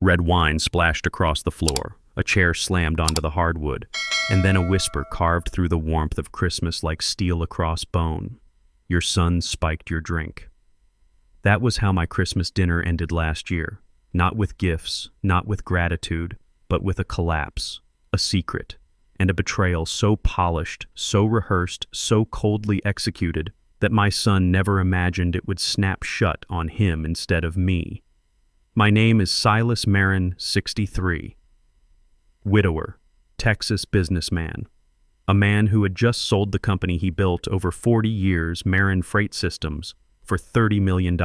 Red wine splashed across the floor, a chair slammed onto the hardwood, and then a whisper carved through the warmth of Christmas like steel across bone. Your son spiked your drink. That was how my Christmas dinner ended last year. Not with gifts, not with gratitude, but with a collapse, a secret, and a betrayal so polished, so rehearsed, so coldly executed that my son never imagined it would snap shut on him instead of me. My name is Silas Marin, 63. Widower, Texas businessman. A man who had just sold the company he built over 40 years, Marin Freight Systems, for $30 million.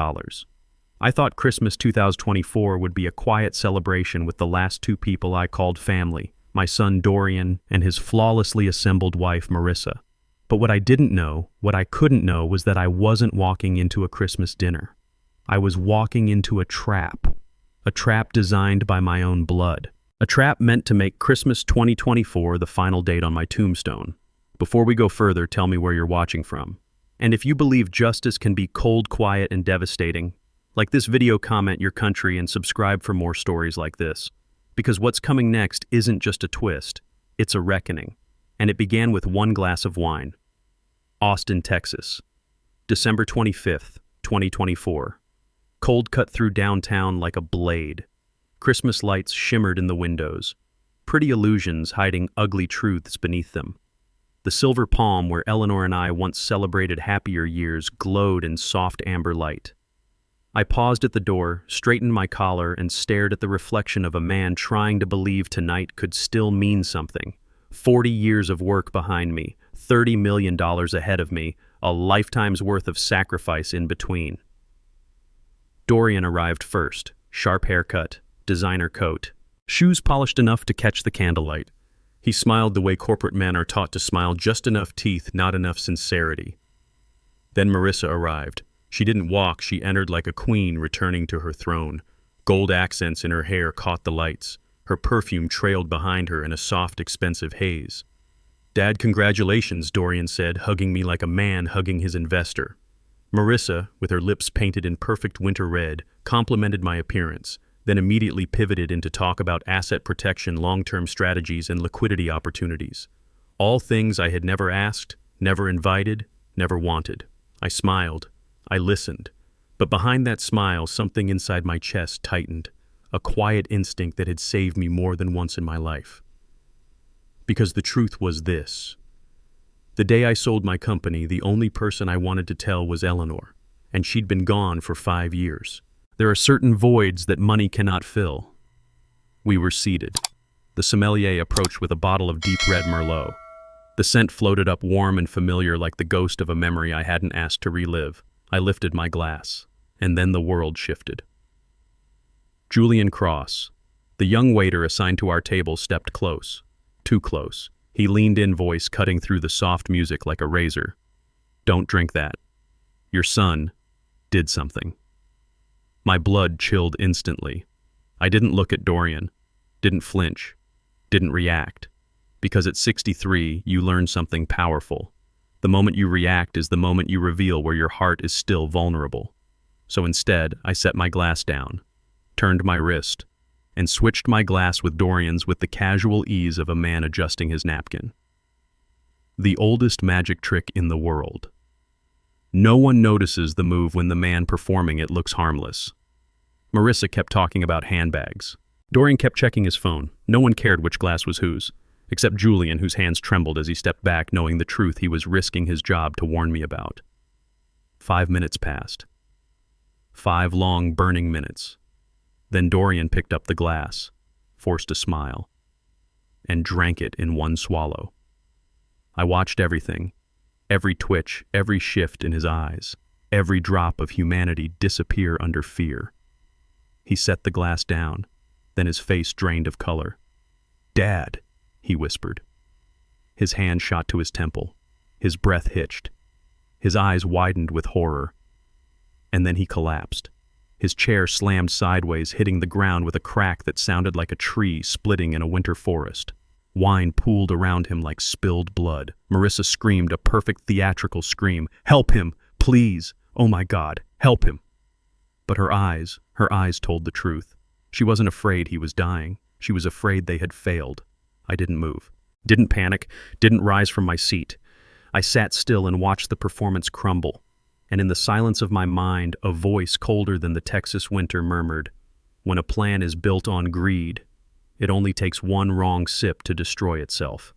I thought Christmas 2024 would be a quiet celebration with the last two people I called family, my son Dorian and his flawlessly assembled wife Marissa. But what I didn't know, what I couldn't know, was that I wasn't walking into a Christmas dinner. I was walking into a trap designed by my own blood. A trap meant to make Christmas 2024 the final date on my tombstone. Before we go further, tell me where you're watching from. And if you believe justice can be cold, quiet, and devastating, like this video, comment your country and subscribe for more stories like this. Because what's coming next isn't just a twist, it's a reckoning. And it began with one glass of wine. Austin, Texas. December 25th, 2024. Cold cut through downtown like a blade. Christmas lights shimmered in the windows, pretty illusions hiding ugly truths beneath them. The silver palm where Eleanor and I once celebrated happier years glowed in soft amber light. I paused at the door, straightened my collar, and stared at the reflection of a man trying to believe tonight could still mean something. 40 years of work behind me, $30 million ahead of me, a lifetime's worth of sacrifice in between. Dorian arrived first, sharp haircut, designer coat, shoes polished enough to catch the candlelight. He smiled the way corporate men are taught to smile, just enough teeth, not enough sincerity. Then Marissa arrived. She didn't walk, she entered like a queen returning to her throne. Gold accents in her hair caught the lights. Her perfume trailed behind her in a soft, expensive haze. "Dad, congratulations," Dorian said, hugging me like a man hugging his investor. Marissa, with her lips painted in perfect winter red, complimented my appearance, then immediately pivoted into talk about asset protection, long-term strategies, and liquidity opportunities. All things I had never asked, never invited, never wanted. I smiled. I listened. But behind that smile, something inside my chest tightened, a quiet instinct that had saved me more than once in my life. Because the truth was this. The day I sold my company, the only person I wanted to tell was Eleanor, and she'd been gone for 5 years. There are certain voids that money cannot fill. We were seated. The sommelier approached with a bottle of deep red Merlot. The scent floated up warm and familiar like the ghost of a memory I hadn't asked to relive. I lifted my glass, and then the world shifted. Julian Cross, the young waiter assigned to our table, stepped close. Too close. He leaned in, voice cutting through the soft music like a razor. "Don't drink that. Your son did something." My blood chilled instantly. I didn't look at Dorian, didn't flinch, didn't react. Because at 63, you learn something powerful. The moment you react is the moment you reveal where your heart is still vulnerable. So instead, I set my glass down, turned my wrist, and switched my glass with Dorian's with the casual ease of a man adjusting his napkin. The oldest magic trick in the world. No one notices the move when the man performing it looks harmless. Marissa kept talking about handbags. Dorian kept checking his phone. No one cared which glass was whose, except Julian, whose hands trembled as he stepped back, knowing the truth he was risking his job to warn me about. 5 minutes passed. 5 long, burning minutes. Then Dorian picked up the glass, forced a smile, and drank it in one swallow. I watched everything, every twitch, every shift in his eyes, every drop of humanity disappear under fear. He set the glass down, then his face drained of color. "Dad," he whispered. His hand shot to his temple, his breath hitched, his eyes widened with horror, and then he collapsed. His chair slammed sideways, hitting the ground with a crack that sounded like a tree splitting in a winter forest. Wine pooled around him like spilled blood. Marissa screamed, a perfect theatrical scream. "Help him, please! Oh my God, help him!" But her eyes told the truth. She wasn't afraid he was dying. She was afraid they had failed. I didn't move. Didn't panic. Didn't rise from my seat. I sat still and watched the performance crumble. And in the silence of my mind, a voice colder than the Texas winter murmured, "When a plan is built on greed, it only takes one wrong sip to destroy itself."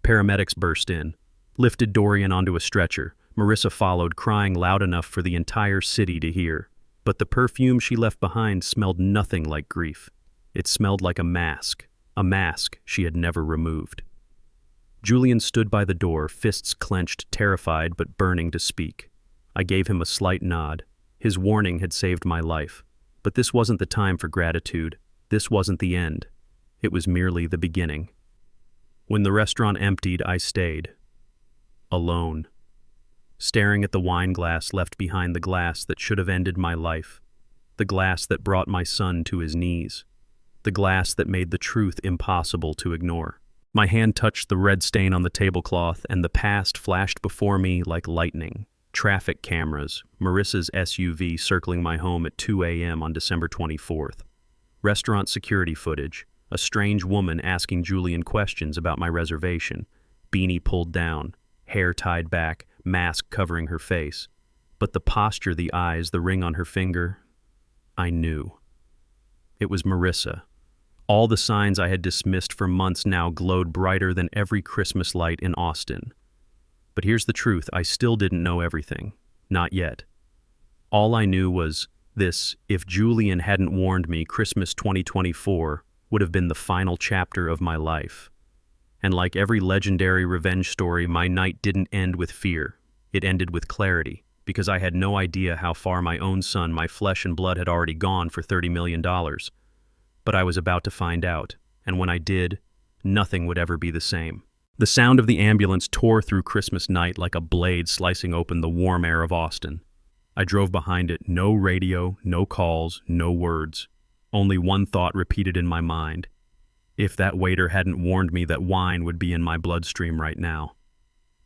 Paramedics burst in, lifted Dorian onto a stretcher. Marissa followed, crying loud enough for the entire city to hear. But the perfume she left behind smelled nothing like grief. It smelled like a mask she had never removed. Julian stood by the door, fists clenched, terrified but burning to speak. I gave him a slight nod. His warning had saved my life. But this wasn't the time for gratitude. This wasn't the end. It was merely the beginning. When the restaurant emptied, I stayed. Alone. Staring at the wine glass left behind the glass that should have ended my life. The glass that brought my son to his knees. The glass that made the truth impossible to ignore. My hand touched the red stain on the tablecloth, and the past flashed before me like lightning. Traffic cameras, Marissa's SUV circling my home at 2 a.m. on December 24th. Restaurant security footage, a strange woman asking Julian questions about my reservation, beanie pulled down, hair tied back, mask covering her face. But the posture, the eyes, the ring on her finger, I knew. It was Marissa. All the signs I had dismissed for months now glowed brighter than every Christmas light in Austin. But here's the truth, I still didn't know everything. Not yet. All I knew was this: if Julian hadn't warned me, Christmas 2024 would have been the final chapter of my life. And like every legendary revenge story, my night didn't end with fear. It ended with clarity, because I had no idea how far my own son, my flesh and blood, had already gone for $30 million. But I was about to find out, and when I did, nothing would ever be the same. The sound of the ambulance tore through Christmas night like a blade slicing open the warm air of Austin. I drove behind it, no radio, no calls, no words. Only one thought repeated in my mind. If that waiter hadn't warned me that wine would be in my bloodstream right now.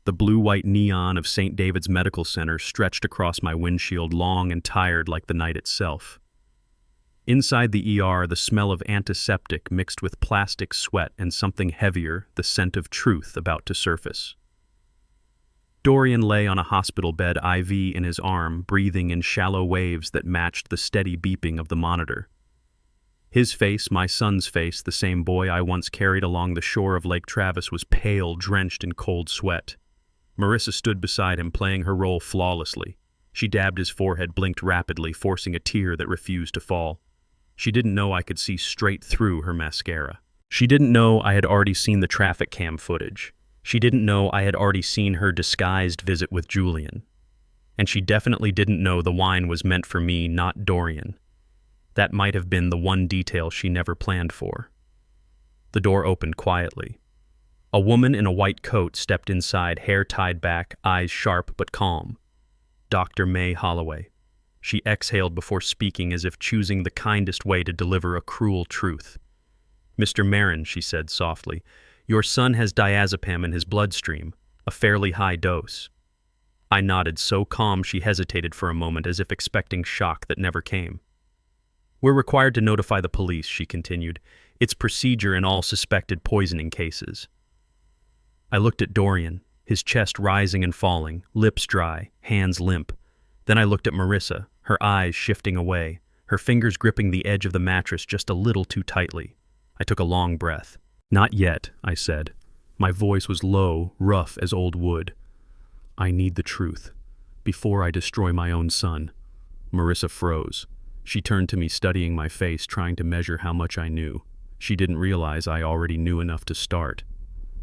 The blue-white neon of St. David's Medical Center stretched across my windshield, long and tired like the night itself. Inside the ER, the smell of antiseptic mixed with plastic sweat and something heavier, the scent of truth about to surface. Dorian lay on a hospital bed, IV in his arm, breathing in shallow waves that matched the steady beeping of the monitor. His face, my son's face, the same boy I once carried along the shore of Lake Travis, was pale, drenched in cold sweat. Marissa stood beside him, playing her role flawlessly. She dabbed his forehead, blinked rapidly, forcing a tear that refused to fall. She didn't know I could see straight through her mascara. She didn't know I had already seen the traffic cam footage. She didn't know I had already seen her disguised visit with Julian. And she definitely didn't know the wine was meant for me, not Dorian. That might have been the one detail she never planned for. The door opened quietly. A woman in a white coat stepped inside, hair tied back, eyes sharp but calm. Dr. May Holloway. She exhaled before speaking, as if choosing the kindest way to deliver a cruel truth. "Mr. Marin," she said softly, "your son has diazepam in his bloodstream, a fairly high dose." I nodded, so calm she hesitated for a moment, as if expecting shock that never came. "We're required to notify the police," she continued. "It's procedure in all suspected poisoning cases." I looked at Dorian, his chest rising and falling, lips dry, hands limp. Then I looked at Marissa, her eyes shifting away, her fingers gripping the edge of the mattress just a little too tightly. I took a long breath. "Not yet," I said. My voice was low, rough as old wood. "I need the truth, before I destroy my own son." Marissa froze. She turned to me, studying my face, trying to measure how much I knew. She didn't realize I already knew enough to start.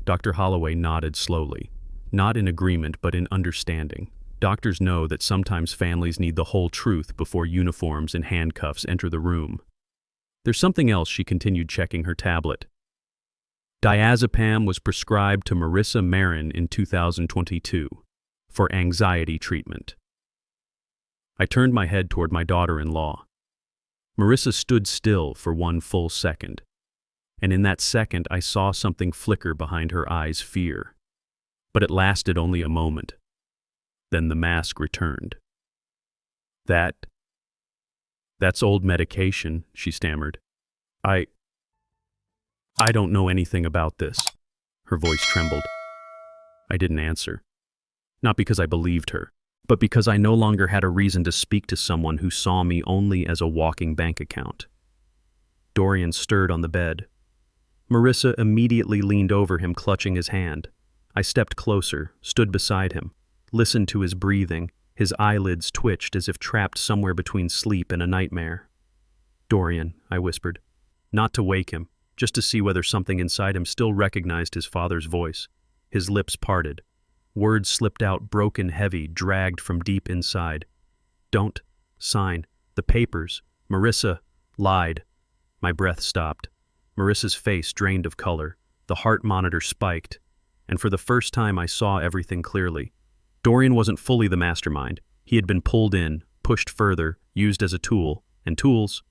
Dr. Holloway nodded slowly, not in agreement but in understanding. Doctors know that sometimes families need the whole truth before uniforms and handcuffs enter the room. "There's something else," she continued, checking her tablet. "Diazepam was prescribed to Marissa Marin in 2022 for anxiety treatment." I turned my head toward my daughter-in-law. Marissa stood still for one full second, and in that second I saw something flicker behind her eyes, fear. But it lasted only a moment. Then the mask returned. That's old medication," she stammered. I don't know anything about this. Her voice trembled. I didn't answer. Not because I believed her, but because I no longer had a reason to speak to someone who saw me only as a walking bank account. Dorian stirred on the bed. Marissa immediately leaned over him, clutching his hand. I stepped closer, stood beside him, listened to his breathing. His eyelids twitched as if trapped somewhere between sleep and a nightmare. "Dorian," I whispered, not to wake him, just to see whether something inside him still recognized his father's voice. His lips parted. Words slipped out, broken, heavy, dragged from deep inside. "Don't sign the papers. Marissa lied." My breath stopped. Marissa's face drained of color. The heart monitor spiked. And for the first time I saw everything clearly. Dorian wasn't fully the mastermind. He had been pulled in, pushed further, used as a tool, and tools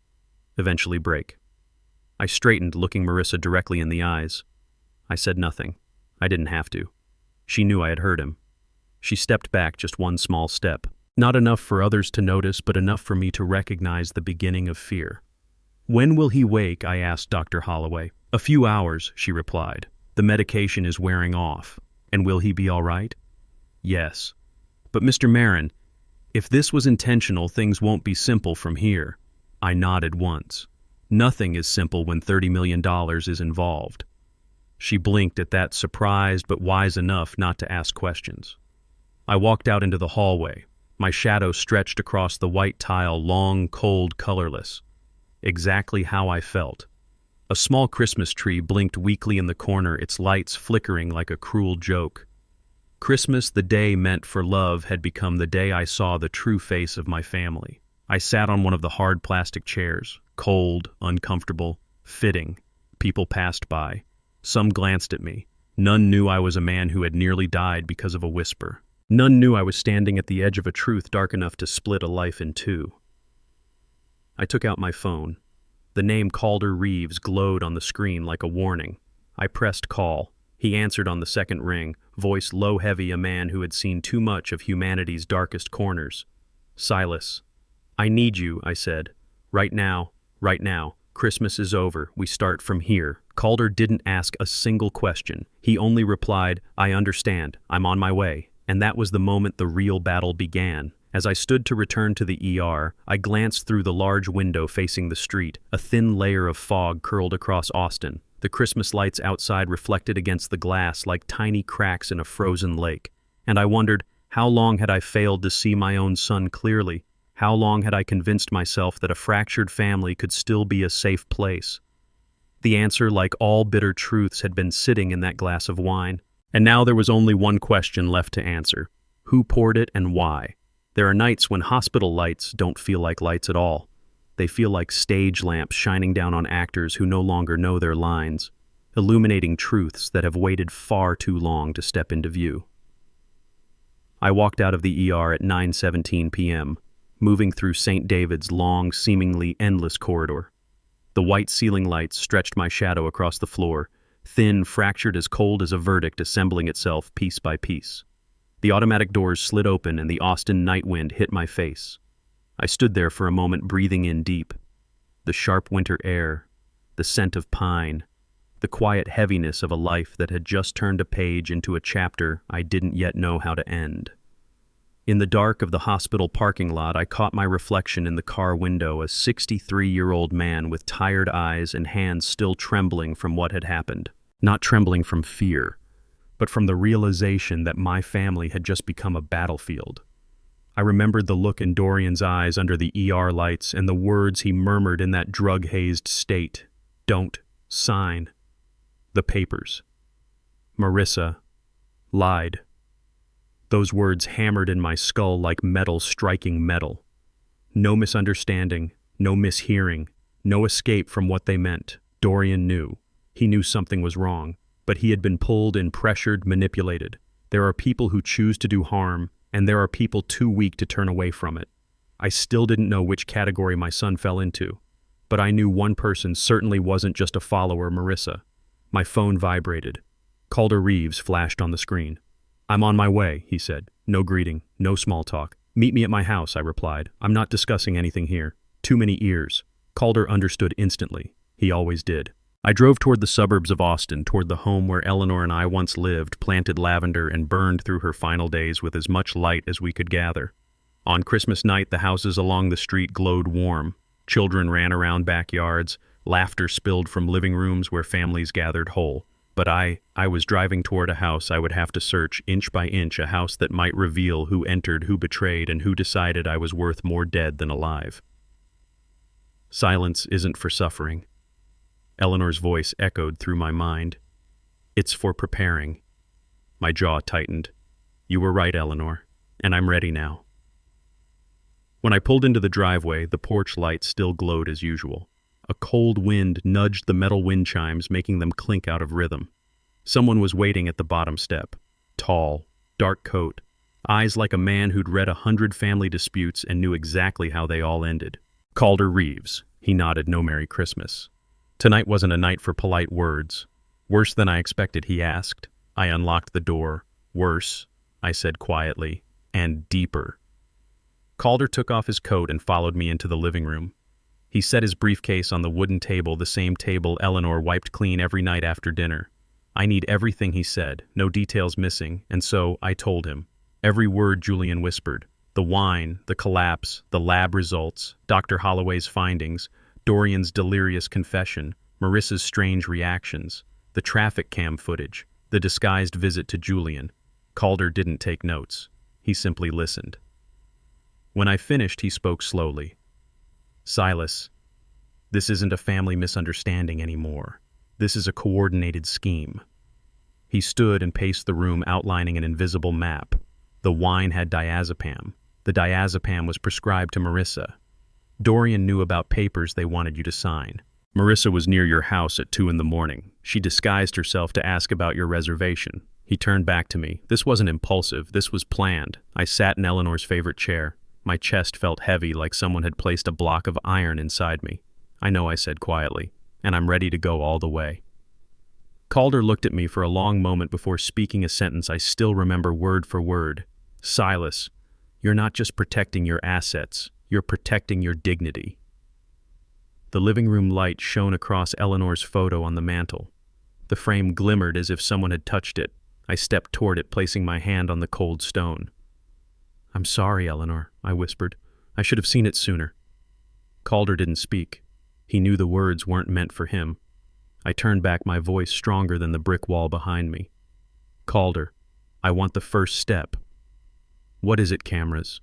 eventually break. I straightened, looking Marissa directly in the eyes. I said nothing. I didn't have to. She knew I had heard him. She stepped back just one small step. Not enough for others to notice, but enough for me to recognize the beginning of fear. "When will he wake?" I asked Dr. Holloway. "A few hours," she replied. "The medication is wearing off. And will he be all right?" "Yes. But Mr. Marin, if this was intentional, things won't be simple from here." I nodded once. Nothing is simple when $30 million is involved. She blinked at that, surprised but wise enough not to ask questions. I walked out into the hallway. My shadow stretched across the white tile, long, cold, colorless. Exactly how I felt. A small Christmas tree blinked weakly in the corner, its lights flickering like a cruel joke. Christmas, the day meant for love, had become the day I saw the true face of my family. I sat on one of the hard plastic chairs, cold, uncomfortable, fitting. People passed by. Some glanced at me. None knew I was a man who had nearly died because of a whisper. None knew I was standing at the edge of a truth dark enough to split a life in two. I took out my phone. The name Calder Reeves glowed on the screen like a warning. I pressed call. He answered on the second ring, voice low, heavy, a man who had seen too much of humanity's darkest corners. "Silas." "I need you," I said. Right now. Christmas is over. We start from here." Calder didn't ask a single question. He only replied, "I understand. I'm on my way." And that was the moment the real battle began. As I stood to return to the ER, I glanced through the large window facing the street. A thin layer of fog curled across Austin. The Christmas lights outside reflected against the glass like tiny cracks in a frozen lake. And I wondered, how long had I failed to see my own son clearly? How long had I convinced myself that a fractured family could still be a safe place? The answer, like all bitter truths, had been sitting in that glass of wine. And now there was only one question left to answer. Who poured it and why? There are nights when hospital lights don't feel like lights at all. They feel like stage lamps shining down on actors who no longer know their lines, illuminating truths that have waited far too long to step into view. I walked out of the ER at 9:17 p.m., moving through St. David's long, seemingly endless corridor. The white ceiling lights stretched my shadow across the floor, thin, fractured, as cold as a verdict assembling itself piece by piece. The automatic doors slid open and the Austin night wind hit my face. I stood there for a moment, breathing in deep. The sharp winter air, the scent of pine, the quiet heaviness of a life that had just turned a page into a chapter I didn't yet know how to end. In the dark of the hospital parking lot, I caught my reflection in the car window, a 63-year-old man with tired eyes and hands still trembling from what had happened. Not trembling from fear, but from the realization that my family had just become a battlefield. I remembered the look in Dorian's eyes under the ER lights and the words he murmured in that drug-hazed state. "Don't sign the papers. Marissa lied." Those words hammered in my skull like metal striking metal. No misunderstanding, no mishearing, no escape from what they meant. Dorian knew. He knew something was wrong, but he had been pulled in, pressured, manipulated. There are people who choose to do harm, and there are people too weak to turn away from it. I still didn't know which category my son fell into, but I knew one person certainly wasn't just a follower, Marissa. My phone vibrated. Calder Reeves flashed on the screen. "I'm on my way," he said. No greeting, no small talk. "Meet me at my house," I replied. "I'm not discussing anything here. Too many ears." Calder understood instantly. He always did. I drove toward the suburbs of Austin, toward the home where Eleanor and I once lived, planted lavender and burned through her final days with as much light as we could gather. On Christmas night, the houses along the street glowed warm. Children ran around backyards, laughter spilled from living rooms where families gathered whole. But I was driving toward a house I would have to search inch by inch, a house that might reveal who entered, who betrayed, and who decided I was worth more dead than alive. Silence isn't for suffering. Eleanor's voice echoed through my mind. It's for preparing. My jaw tightened. You were right, Eleanor, and I'm ready now. When I pulled into the driveway, the porch light still glowed as usual. A cold wind nudged the metal wind chimes, making them clink out of rhythm. Someone was waiting at the bottom step. Tall, dark coat, eyes like a man who'd read 100 family disputes and knew exactly how they all ended. Calder Reeves. He nodded, no Merry Christmas. Tonight wasn't a night for polite words. Worse than I expected, he asked. I unlocked the door. Worse, I said quietly, and deeper. Calder took off his coat and followed me into the living room. He set his briefcase on the wooden table, the same table Eleanor wiped clean every night after dinner. I need everything he said, no details missing, and so I told him. Every word Julian whispered. The wine, the collapse, the lab results, Dr. Holloway's findings, Dorian's delirious confession, Marissa's strange reactions, the traffic cam footage, the disguised visit to Julian. Calder didn't take notes. He simply listened. When I finished, he spoke slowly. Silas, this isn't a family misunderstanding anymore. This is a coordinated scheme. He stood and paced the room, outlining an invisible map. The wine had diazepam. The diazepam was prescribed to Marissa. Dorian knew about papers they wanted you to sign. Marissa was near your house at 2 a.m. She disguised herself to ask about your reservation. He turned back to me. This wasn't impulsive. This was planned. I sat in Eleanor's favorite chair. My chest felt heavy, like someone had placed a block of iron inside me. I know, I said quietly, and I'm ready to go all the way. Calder looked at me for a long moment before speaking a sentence I still remember word for word. Silas, you're not just protecting your assets, you're protecting your dignity. The living room light shone across Eleanor's photo on the mantel. The frame glimmered as if someone had touched it. I stepped toward it, placing my hand on the cold stone. I'm sorry, Eleanor, I whispered. I should have seen it sooner. Calder didn't speak. He knew the words weren't meant for him. I turned back, my voice stronger than the brick wall behind me. Calder, I want the first step. What is it, cameras?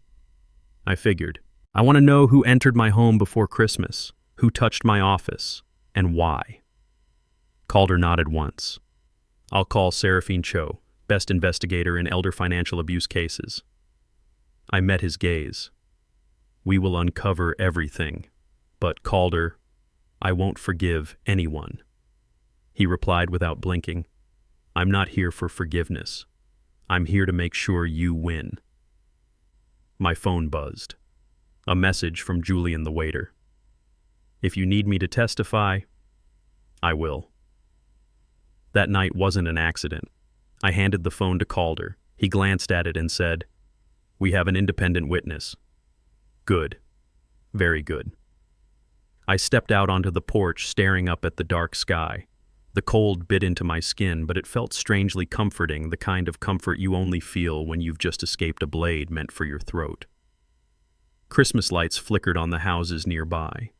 I figured. I want to know who entered my home before Christmas, who touched my office, and why. Calder nodded once. I'll call Seraphine Cho, best investigator in elder financial abuse cases. I met his gaze. We will uncover everything, but Calder, I won't forgive anyone. He replied without blinking. I'm not here for forgiveness. I'm here to make sure you win. My phone buzzed. A message from Julian the waiter. If you need me to testify, I will. That night wasn't an accident. I handed the phone to Calder. He glanced at it and said, We have an independent witness. Good. Very good. I stepped out onto the porch, staring up at the dark sky. The cold bit into my skin, but it felt strangely comforting, the kind of comfort you only feel when you've just escaped a blade meant for your throat. Christmas lights flickered on the houses nearby.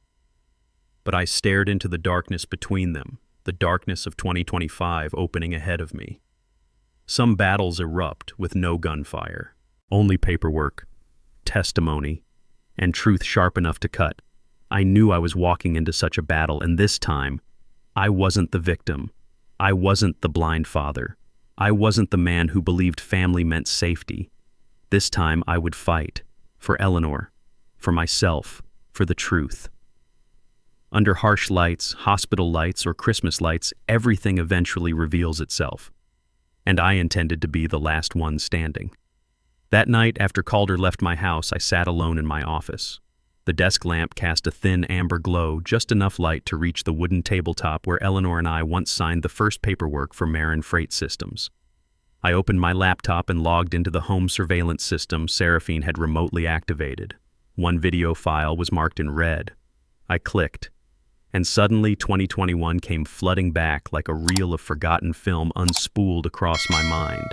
But I stared into the darkness between them, the darkness of 2025 opening ahead of me. Some battles erupt with no gunfire, only paperwork, testimony, and truth sharp enough to cut. I knew I was walking into such a battle, and this time, I wasn't the victim. I wasn't the blind father. I wasn't the man who believed family meant safety. This time I would fight. For Eleanor. For myself. For the truth. Under harsh lights, hospital lights, or Christmas lights, everything eventually reveals itself. And I intended to be the last one standing. That night, after Calder left my house, I sat alone in my office. The desk lamp cast a thin amber glow, just enough light to reach the wooden tabletop where Eleanor and I once signed the first paperwork for Marin Freight Systems. I opened my laptop and logged into the home surveillance system Seraphine had remotely activated. One video file was marked in red. I clicked, And suddenly 2021 came flooding back like a reel of forgotten film unspooled across my mind.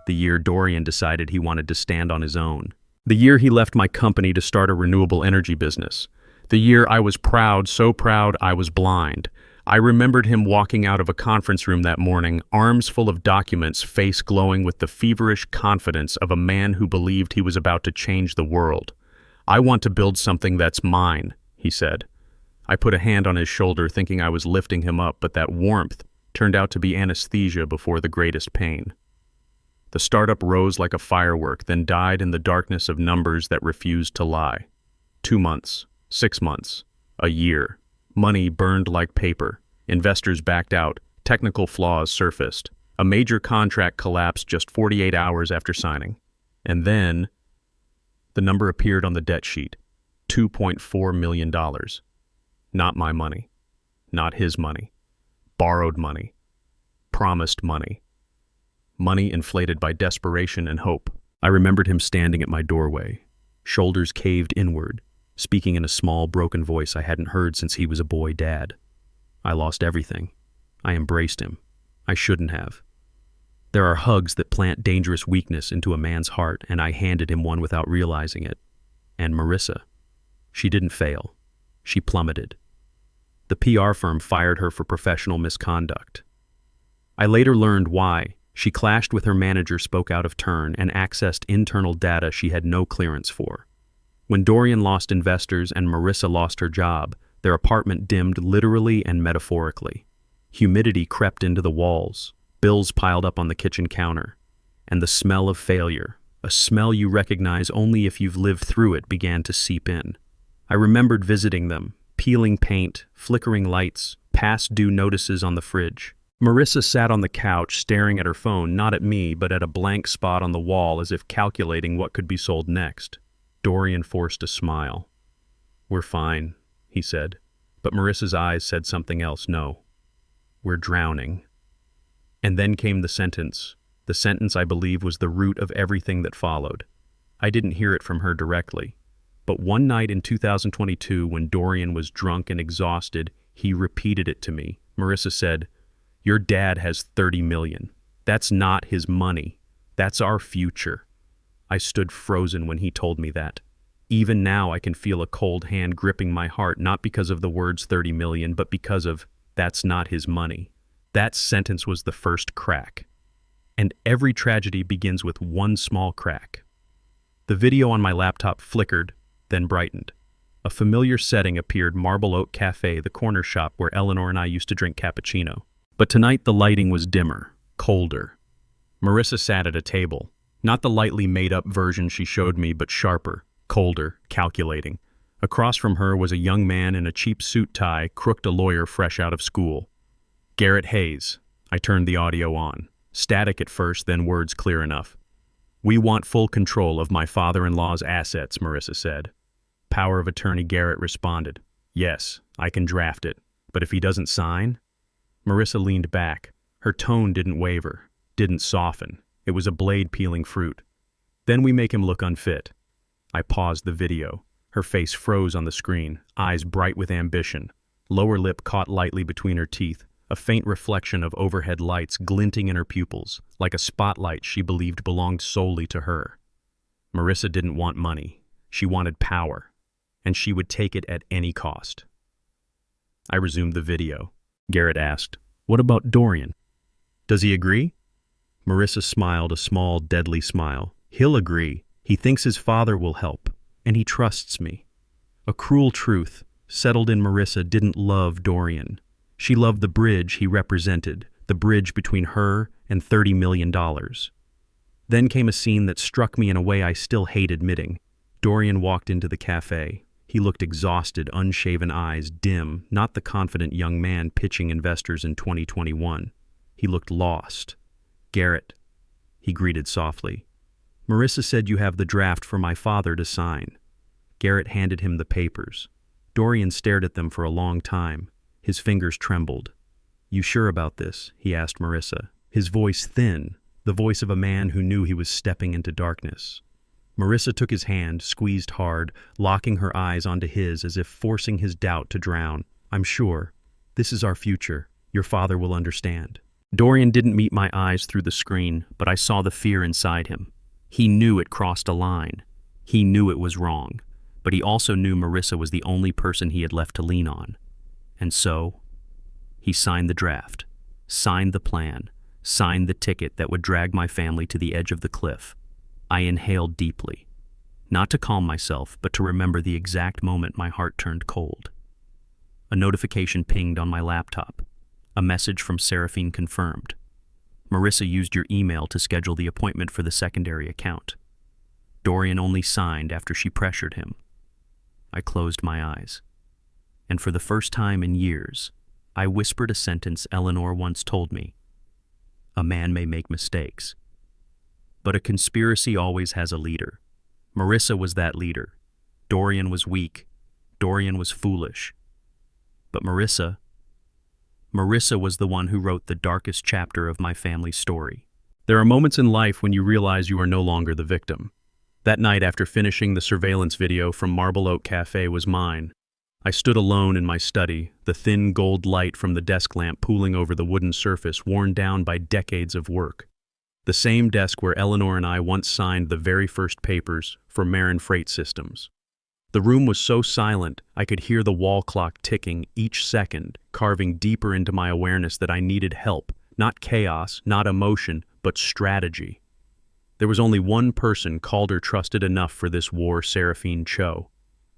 The year Dorian decided he wanted to stand on his own. The year he left my company to start a renewable energy business. The year I was proud, so proud I was blind. I remembered him walking out of a conference room that morning, arms full of documents, face glowing with the feverish confidence of a man who believed he was about to change the world. "I want to build something that's mine," he said. I put a hand on his shoulder thinking I was lifting him up, but that warmth turned out to be anesthesia before the greatest pain. The startup rose like a firework, then died in the darkness of numbers that refused to lie. 2 months, 6 months, a year. Money burned like paper. Investors backed out. Technical flaws surfaced. A major contract collapsed just 48 hours after signing. And then, the number appeared on the debt sheet. $2.4 million. Not my money. Not his money. Borrowed money. Promised money. Money inflated by desperation and hope. I remembered him standing at my doorway, shoulders caved inward, speaking in a small, broken voice I hadn't heard since he was a boy dad. I lost everything. I embraced him. I shouldn't have. There are hugs that plant dangerous weakness into a man's heart, and I handed him one without realizing it. And Marissa. She didn't fail. She plummeted. The PR firm fired her for professional misconduct. I later learned why. She clashed with her manager, spoke out of turn, and accessed internal data she had no clearance for. When Dorian lost investors and Marissa lost her job, their apartment dimmed literally and metaphorically. Humidity crept into the walls, bills piled up on the kitchen counter, and the smell of failure, a smell you recognize only if you've lived through it, began to seep in. I remembered visiting them, peeling paint, flickering lights, past due notices on the fridge. Marissa sat on the couch, staring at her phone, not at me, but at a blank spot on the wall, as if calculating what could be sold next. Dorian forced a smile. "We're fine," he said. But Marissa's eyes said something else. "No, we're drowning." And then came the sentence I believe was the root of everything that followed. I didn't hear it from her directly. But one night in 2022, when Dorian was drunk and exhausted, he repeated it to me. Marissa said, "Your dad has 30 million. That's not his money. That's our future." I stood frozen when he told me that. Even now I can feel a cold hand gripping my heart, not because of the words 30 million, but because of "that's not his money." That sentence was the first crack. And every tragedy begins with one small crack. The video on my laptop flickered, then brightened. A familiar setting appeared: Marble Oak Cafe, the corner shop where Eleanor and I used to drink cappuccino. But tonight the lighting was dimmer, colder. Marissa sat at a table, not the lightly made-up version she showed me, but sharper, colder, calculating. Across from her was a young man in a cheap suit tie, crooked a lawyer fresh out of school. "Garrett Hayes." I turned the audio on. Static at first, then words clear enough. "We want full control of my father-in-law's assets," Marissa said. Power of attorney, Garrett responded. "Yes, I can draft it, but if he doesn't sign?" Marissa leaned back. Her tone didn't waver, didn't soften. It was a blade peeling fruit. "Then we make him look unfit." I paused the video. Her face froze on the screen, eyes bright with ambition. Lower lip caught lightly between her teeth, a faint reflection of overhead lights glinting in her pupils, like a spotlight she believed belonged solely to her. Marissa didn't want money. She wanted power, and she would take it at any cost. I resumed the video. Garrett asked, "What about Dorian? Does he agree?" Marissa smiled, a small, deadly smile. "He'll agree. He thinks his father will help, and he trusts me." A cruel truth settled in. Marissa didn't love Dorian. She loved the bridge he represented, the bridge between her and $30 million. Then came a scene that struck me in a way I still hate admitting. Dorian walked into the cafe. He looked exhausted, unshaven eyes dim, not the confident young man pitching investors in 2021. He looked lost. "Garrett," he greeted softly. "Marissa said you have the draft for my father to sign." Garrett handed him the papers. Dorian stared at them for a long time. His fingers trembled. "You sure about this?" he asked Marissa, his voice thin, the voice of a man who knew he was stepping into darkness. Marissa took his hand, squeezed hard, locking her eyes onto his as if forcing his doubt to drown. I'm sure. This is our future. Your father will understand. Dorian didn't meet my eyes through the screen, but I saw the fear inside him. He knew it crossed a line. He knew it was wrong, but he also knew Marissa was the only person he had left to lean on. And so, he signed the draft, signed the plan, signed the ticket that would drag my family to the edge of the cliff. I inhaled deeply, not to calm myself, but to remember the exact moment my heart turned cold. A notification pinged on my laptop. A message from Seraphine confirmed. Marissa used your email to schedule the appointment for the secondary account. Dorian only signed after she pressured him. I closed my eyes. And for the first time in years, I whispered a sentence Eleanor once told me. A man may make mistakes, but a conspiracy always has a leader. Marissa was that leader. Dorian was weak. Dorian was foolish. But Marissa was the one who wrote the darkest chapter of my family's story. There are moments in life when you realize you are no longer the victim. That night after finishing the surveillance video from Marble Oak Cafe was mine. I stood alone in my study, the thin gold light from the desk lamp pooling over the wooden surface worn down by decades of work. The same desk where Eleanor and I once signed the very first papers for Marin Freight Systems. The room was so silent, I could hear the wall clock ticking each second, carving deeper into my awareness that I needed help, not chaos, not emotion, but strategy. There was only one person Calder trusted enough for this war, Seraphine Cho,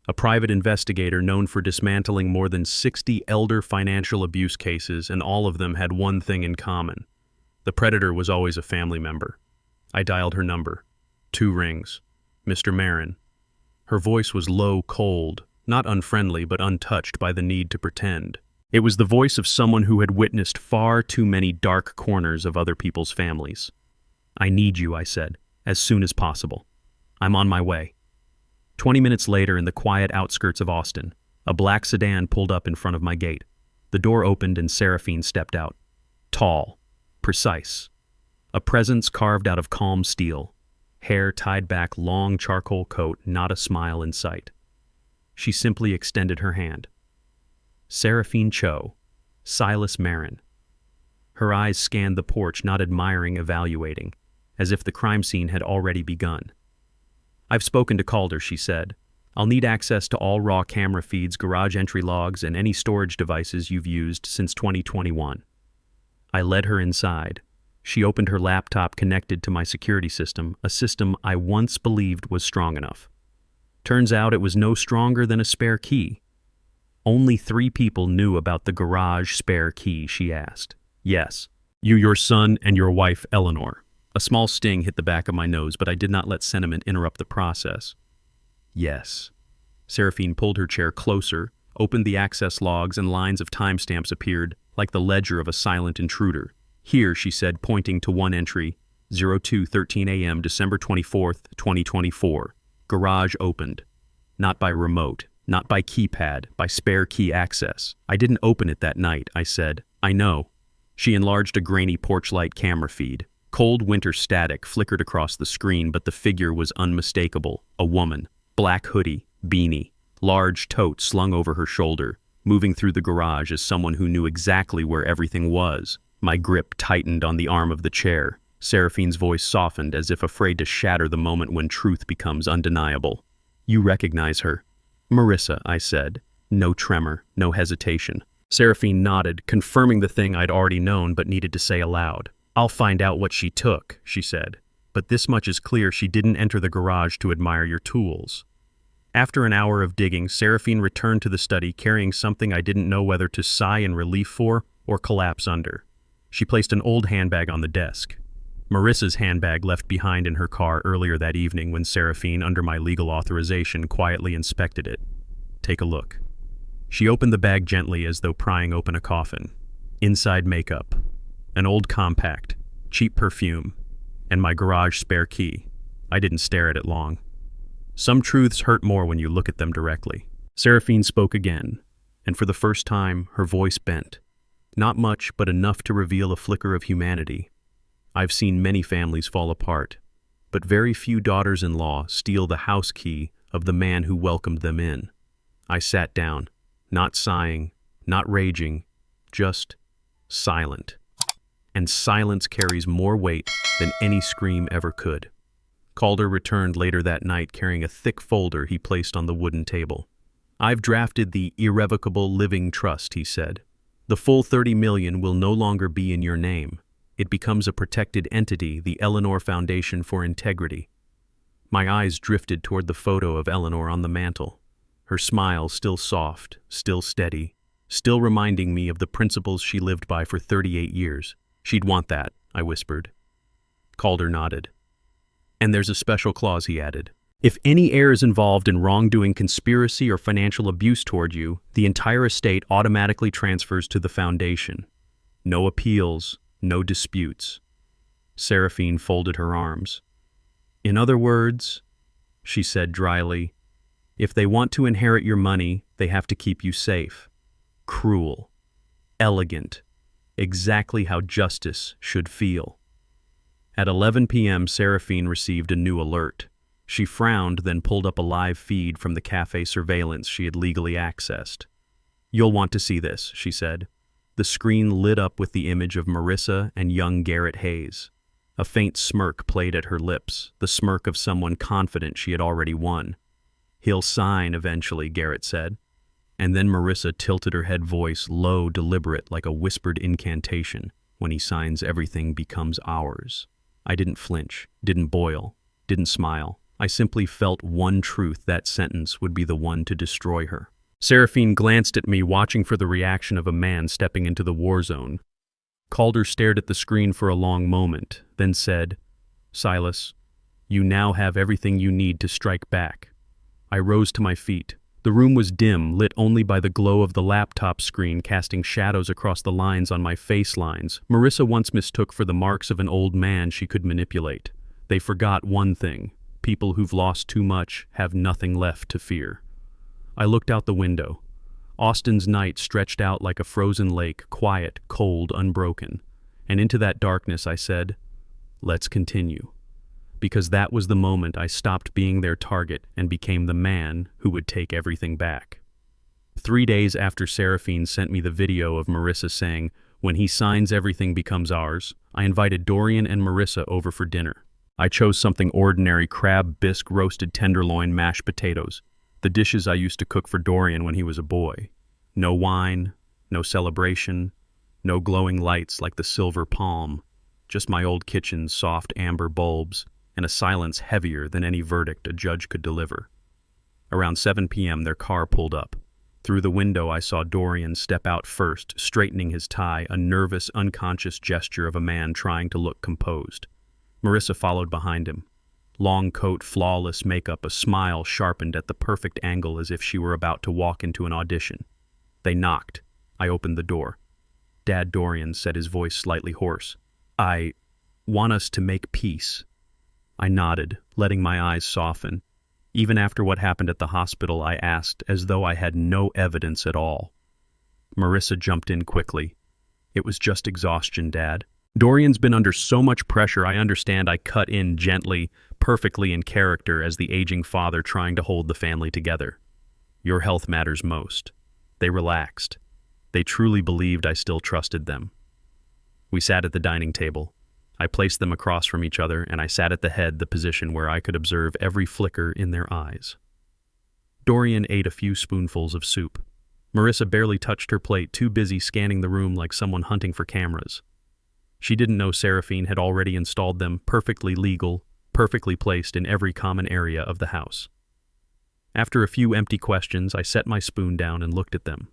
a private investigator known for dismantling more than 60 elder financial abuse cases, and all of them had one thing in common. The predator was always a family member. I dialed her number. 2 rings. Mr. Marin. Her voice was low, cold, not unfriendly, but untouched by the need to pretend. It was the voice of someone who had witnessed far too many dark corners of other people's families. I need you, I said, as soon as possible. I'm on my way. 20 minutes later, in the quiet outskirts of Austin, a black sedan pulled up in front of my gate. The door opened and Seraphine stepped out. Tall, precise, a presence carved out of calm steel. Hair tied back, long charcoal coat, not a smile in sight. She simply extended her hand. Seraphine Cho, Silas Marin. Her eyes scanned the porch, not admiring, evaluating, as if the crime scene had already begun. I've spoken to Calder, she said. I'll need access to all raw camera feeds, garage entry logs, and any storage devices you've used since 2021. I led her inside. She opened her laptop connected to my security system, a system I once believed was strong enough. Turns out it was no stronger than a spare key. Only 3 people knew about the garage spare key, she asked. Yes, you, your son, and your wife, Eleanor. A small sting hit the back of my nose, but I did not let sentiment interrupt the process. Yes. Seraphine pulled her chair closer, opened the access logs, and lines of timestamps appeared, like the ledger of a silent intruder. Here, she said, pointing to one entry, 02:13 a.m., December 24th, 2024. Garage opened. Not by remote, not by keypad, by spare key access. I didn't open it that night, I said. I know. She enlarged a grainy porch light camera feed. Cold winter static flickered across the screen, but the figure was unmistakable. A woman. Black hoodie, beanie, large tote slung over her shoulder, moving through the garage as someone who knew exactly where everything was. My grip tightened on the arm of the chair. Seraphine's voice softened, as if afraid to shatter the moment when truth becomes undeniable. You recognize her. Marissa, I said. No tremor, no hesitation. Seraphine nodded, confirming the thing I'd already known but needed to say aloud. I'll find out what she took, she said. But this much is clear: she didn't enter the garage to admire your tools. After an hour of digging, Seraphine returned to the study carrying something I didn't know whether to sigh in relief for or collapse under. She placed an old handbag on the desk. Marissa's handbag left behind in her car earlier that evening when Seraphine, under my legal authorization, quietly inspected it. Take a look. She opened the bag gently as though prying open a coffin. Inside makeup. An old compact. Cheap perfume. And my garage spare key. I didn't stare at it long. Some truths hurt more when you look at them directly. Seraphine spoke again, and for the first time, her voice bent. Not much, but enough to reveal a flicker of humanity. I've seen many families fall apart, but very few daughters-in-law steal the house key of the man who welcomed them in. I sat down, not sighing, Not raging, just silent. And silence carries more weight than any scream ever could. Calder returned later that night carrying a thick folder he placed on the wooden table. "I've drafted the irrevocable living trust," he said. "The full 30 million will no longer be in your name. It becomes a protected entity, the Eleanor Foundation for Integrity." My eyes drifted toward the photo of Eleanor on the mantel. Her smile still soft, still steady, still reminding me of the principles she lived by for 38 years. "She'd want that," I whispered. Calder nodded. "And there's a special clause," he added. "If any heir is involved in wrongdoing, conspiracy, or financial abuse toward you, the entire estate automatically transfers to the foundation. No appeals, no disputes." Seraphine folded her arms. "In other words," she said dryly, "if they want to inherit your money, they have to keep you safe. Cruel. Elegant. Exactly how justice should feel." At 11 p.m., Seraphine received a new alert. She frowned, then pulled up a live feed from the cafe surveillance she had legally accessed. "You'll want to see this," she said. The screen lit up with the image of Marissa and young Garrett Hayes. A faint smirk played at her lips, the smirk of someone confident she had already won. "He'll sign eventually," Garrett said. And then Marissa tilted her head, voice low, deliberate, like a whispered incantation. "When he signs, everything becomes ours." I didn't flinch, didn't boil, didn't smile. I simply felt one truth: that sentence would be the one to destroy her. Seraphine glanced at me, watching for the reaction of a man stepping into the war zone. Calder stared at the screen for a long moment, then said, "Silas, you now have everything you need to strike back." I rose to my feet. The room was dim, lit only by the glow of the laptop screen, casting shadows across the lines on my face lines Marissa once mistook for the marks of an old man she could manipulate. They forgot one thing: people who've lost too much have nothing left to fear. I looked out the window. Austin's night stretched out like a frozen lake, quiet, cold, unbroken. And into that darkness I said, "Let's continue." Because that was the moment I stopped being their target and became the man who would take everything back. 3 days after Seraphine sent me the video of Marissa saying, "When he signs, everything becomes ours," I invited Dorian and Marissa over for dinner. I chose something ordinary: crab bisque, roasted tenderloin, mashed potatoes. The dishes I used to cook for Dorian when he was a boy. No wine, no celebration, no glowing lights like the silver palm, just my old kitchen's soft amber bulbs, and a silence heavier than any verdict a judge could deliver. Around 7 p.m., their car pulled up. Through the window, I saw Dorian step out first, straightening his tie, a nervous, unconscious gesture of a man trying to look composed. Marissa followed behind him. Long coat, flawless makeup, a smile sharpened at the perfect angle as if she were about to walk into an audition. They knocked. I opened the door. "Dad," Dorian said, his voice slightly hoarse. "I want us to make peace." I nodded, letting my eyes soften. Even after what happened at the hospital, I asked, as though I had no evidence at all. Marissa jumped in quickly. "It was just exhaustion, Dad. Dorian's been under so much pressure. I understand." I cut in gently, perfectly in character as the aging father trying to hold the family together. "Your health matters most." They relaxed. They truly believed I still trusted them. We sat at the dining table. I placed them across from each other, and I sat at the head, the position where I could observe every flicker in their eyes. Dorian ate a few spoonfuls of soup. Marissa barely touched her plate, too busy scanning the room like someone hunting for cameras. She didn't know Seraphine had already installed them, perfectly legal, perfectly placed in every common area of the house. After a few empty questions, I set my spoon down and looked at them.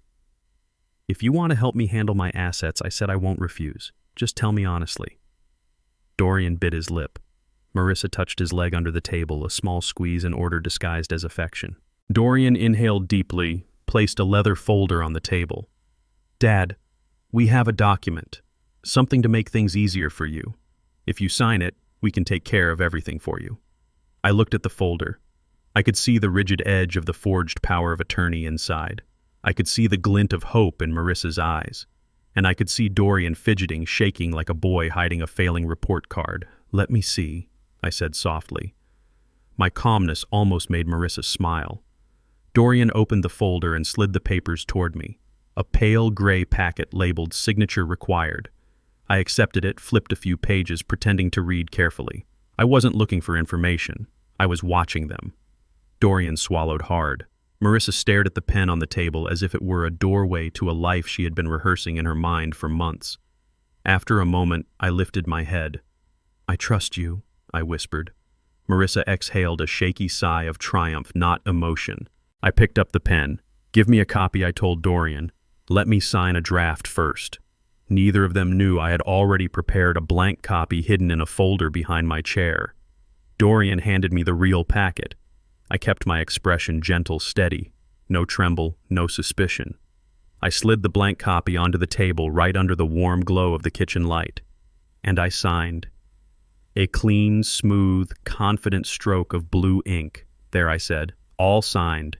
"If you want to help me handle my assets," I said, "I won't refuse. Just tell me honestly." Dorian bit his lip. Marissa touched his leg under the table, a small squeeze in order disguised as affection. Dorian inhaled deeply, placed a leather folder on the table. "Dad, we have a document. Something to make things easier for you. If you sign it, we can take care of everything for you." I looked at the folder. I could see the rigid edge of the forged power of attorney inside. I could see the glint of hope in Marissa's eyes. And I could see Dorian fidgeting, shaking like a boy hiding a failing report card. "Let me see," I said softly. My calmness almost made Marissa smile. Dorian opened the folder and slid the papers toward me. A pale gray packet labeled "Signature Required." I accepted it, flipped a few pages, pretending to read carefully. I wasn't looking for information. I was watching them. Dorian swallowed hard. Marissa stared at the pen on the table as if it were a doorway to a life she had been rehearsing in her mind for months. After a moment, I lifted my head. "I trust you," I whispered. Marissa exhaled a shaky sigh of triumph, not emotion. I picked up the pen. "Give me a copy," I told Dorian. "Let me sign a draft first." Neither of them knew I had already prepared a blank copy hidden in a folder behind my chair. Dorian handed me the real packet. I kept my expression gentle, steady. No tremble, no suspicion. I slid the blank copy onto the table right under the warm glow of the kitchen light. And I signed. A clean, smooth, confident stroke of blue ink. "There," I said. "All signed."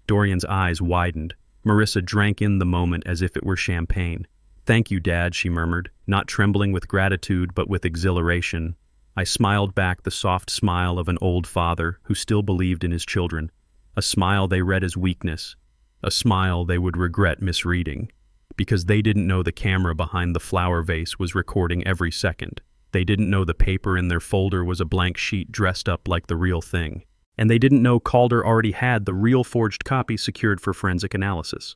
Dorian's eyes widened. Marissa drank in the moment as if it were champagne. "Thank you, Dad," she murmured, not trembling with gratitude but with exhilaration. I smiled back, the soft smile of an old father who still believed in his children, a smile they read as weakness, a smile they would regret misreading, because they didn't know the camera behind the flower vase was recording every second. They didn't know the paper in their folder was a blank sheet dressed up like the real thing. And they didn't know Calder already had the real forged copy secured for forensic analysis.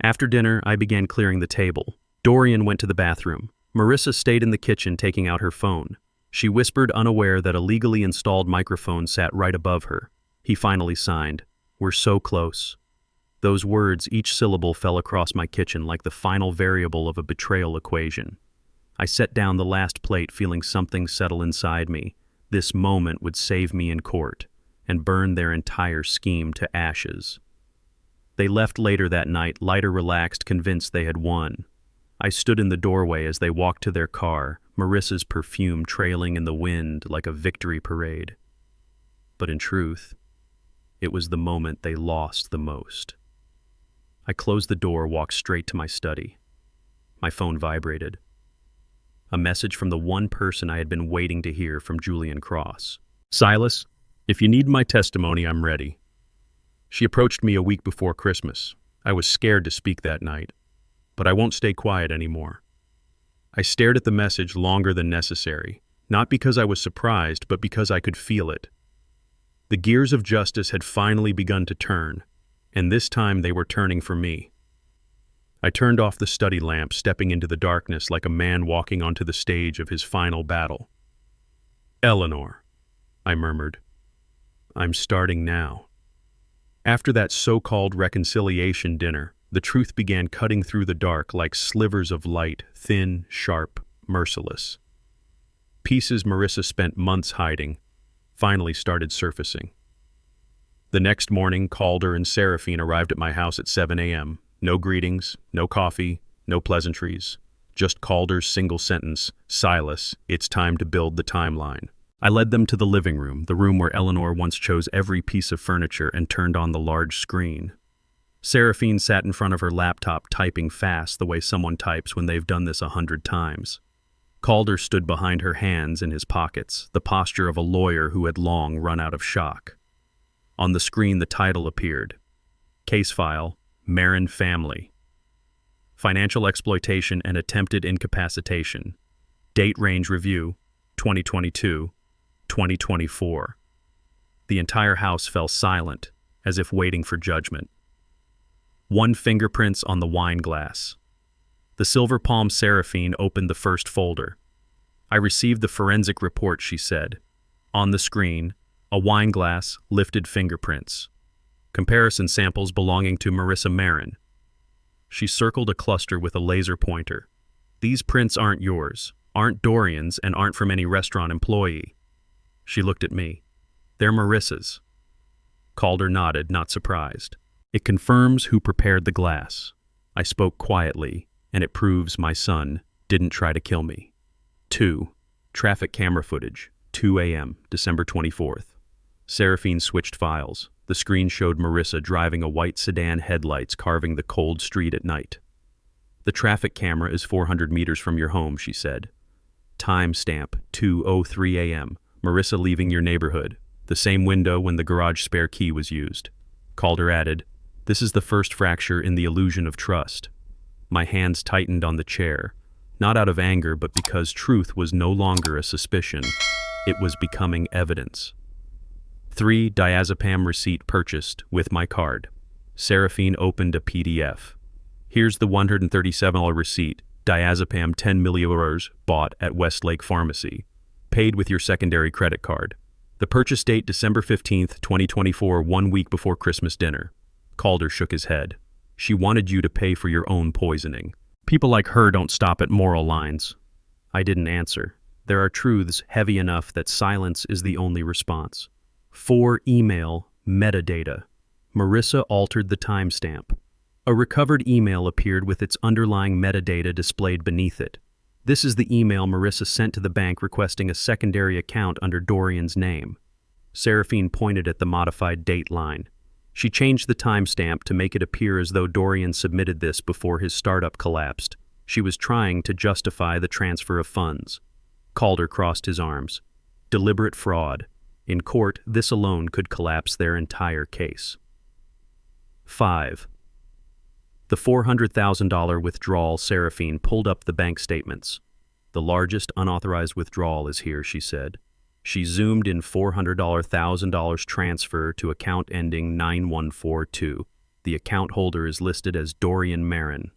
After dinner, I began clearing the table. Dorian went to the bathroom. Marissa stayed in the kitchen taking out her phone. She whispered, unaware that a legally installed microphone sat right above her. He finally signed. "We're so close." Those words, each syllable fell across my kitchen like the final variable of a betrayal equation. I set down the last plate, feeling something settle inside me. This moment would save me in court and burn their entire scheme to ashes. They left later that night, lighter, relaxed, convinced they had won. I stood in the doorway as they walked to their car, Marissa's perfume trailing in the wind like a victory parade. But in truth, it was the moment they lost the most. I closed the door, walked straight to my study. My phone vibrated. A message from the one person I had been waiting to hear from Julian Cross. "Silas, if you need my testimony, I'm ready." She approached me a week before Christmas. I was scared to speak that night, but I won't stay quiet anymore. I stared at the message longer than necessary, not because I was surprised, but because I could feel it. The gears of justice had finally begun to turn, and this time they were turning for me. I turned off the study lamp, stepping into the darkness like a man walking onto the stage of his final battle. "Eleanor," I murmured, "I'm starting now." After that so-called reconciliation dinner, the truth began cutting through the dark like slivers of light, thin, sharp, merciless. Pieces Marissa spent months hiding finally started surfacing. The next morning, Calder and Seraphine arrived at my house at 7 a.m. No greetings, no coffee, no pleasantries. Just Calder's single sentence, "Silas, it's time to build the timeline." I led them to the living room, the room where Eleanor once chose every piece of furniture and turned on the large screen. Seraphine sat in front of her laptop, typing fast the way someone types when they've done this 100 times. Calder stood behind her, hands in his pockets, the posture of a lawyer who had long run out of shock. On the screen, the title appeared. Case file, Marin family. Financial exploitation and attempted incapacitation. Date range review, 2022-2024. The entire house fell silent, as if waiting for judgment. One fingerprints on the wine glass. The silver-palmed Seraphine opened the first folder. "I received the forensic report," she said. On the screen, a wine glass, lifted fingerprints. Comparison samples belonging to Marissa Marin. She circled a cluster with a laser pointer. "These prints aren't yours, aren't Dorian's, and aren't from any restaurant employee." She looked at me. "They're Marissa's." Calder nodded, not surprised. "It confirms who prepared the glass." I spoke quietly, "and it proves my son didn't try to kill me." 2. Traffic camera footage, 2 a.m., December 24th. Seraphine switched files. The screen showed Marissa driving a white sedan, headlights carving the cold street at night. "The traffic camera is 400 meters from your home," she said. Timestamp, 2:03 a.m., Marissa leaving your neighborhood. The same window when the garage spare key was used. Calder added, This is the first fracture in the illusion of trust. My hands tightened on the chair, not out of anger, but because truth was no longer a suspicion. It was becoming evidence. 3. Diazepam receipt purchased with my card. Seraphine opened a PDF. Here's the $137 receipt. Diazepam 10 milligrams bought at Westlake Pharmacy. Paid with your secondary credit card. The purchase date December 15th, 2024, 1 week before Christmas dinner. Calder shook his head. She wanted you to pay for your own poisoning. People like her don't stop at moral lines. I didn't answer. There are truths heavy enough that silence is the only response. 4. Email metadata. Marissa altered the timestamp. A recovered email appeared with its underlying metadata displayed beneath it. This is the email Marissa sent to the bank requesting a secondary account under Dorian's name. Seraphine pointed at the modified date line. She changed the timestamp to make it appear as though Dorian submitted this before his startup collapsed. She was trying to justify the transfer of funds. Calder crossed his arms. Deliberate fraud. In court, this alone could collapse their entire case. 5. The $400,000 withdrawal. Seraphine pulled up the bank statements. The largest unauthorized withdrawal is here, she said. She zoomed in $400,000 transfer to account ending 9142. The account holder is listed as Dorian Marin.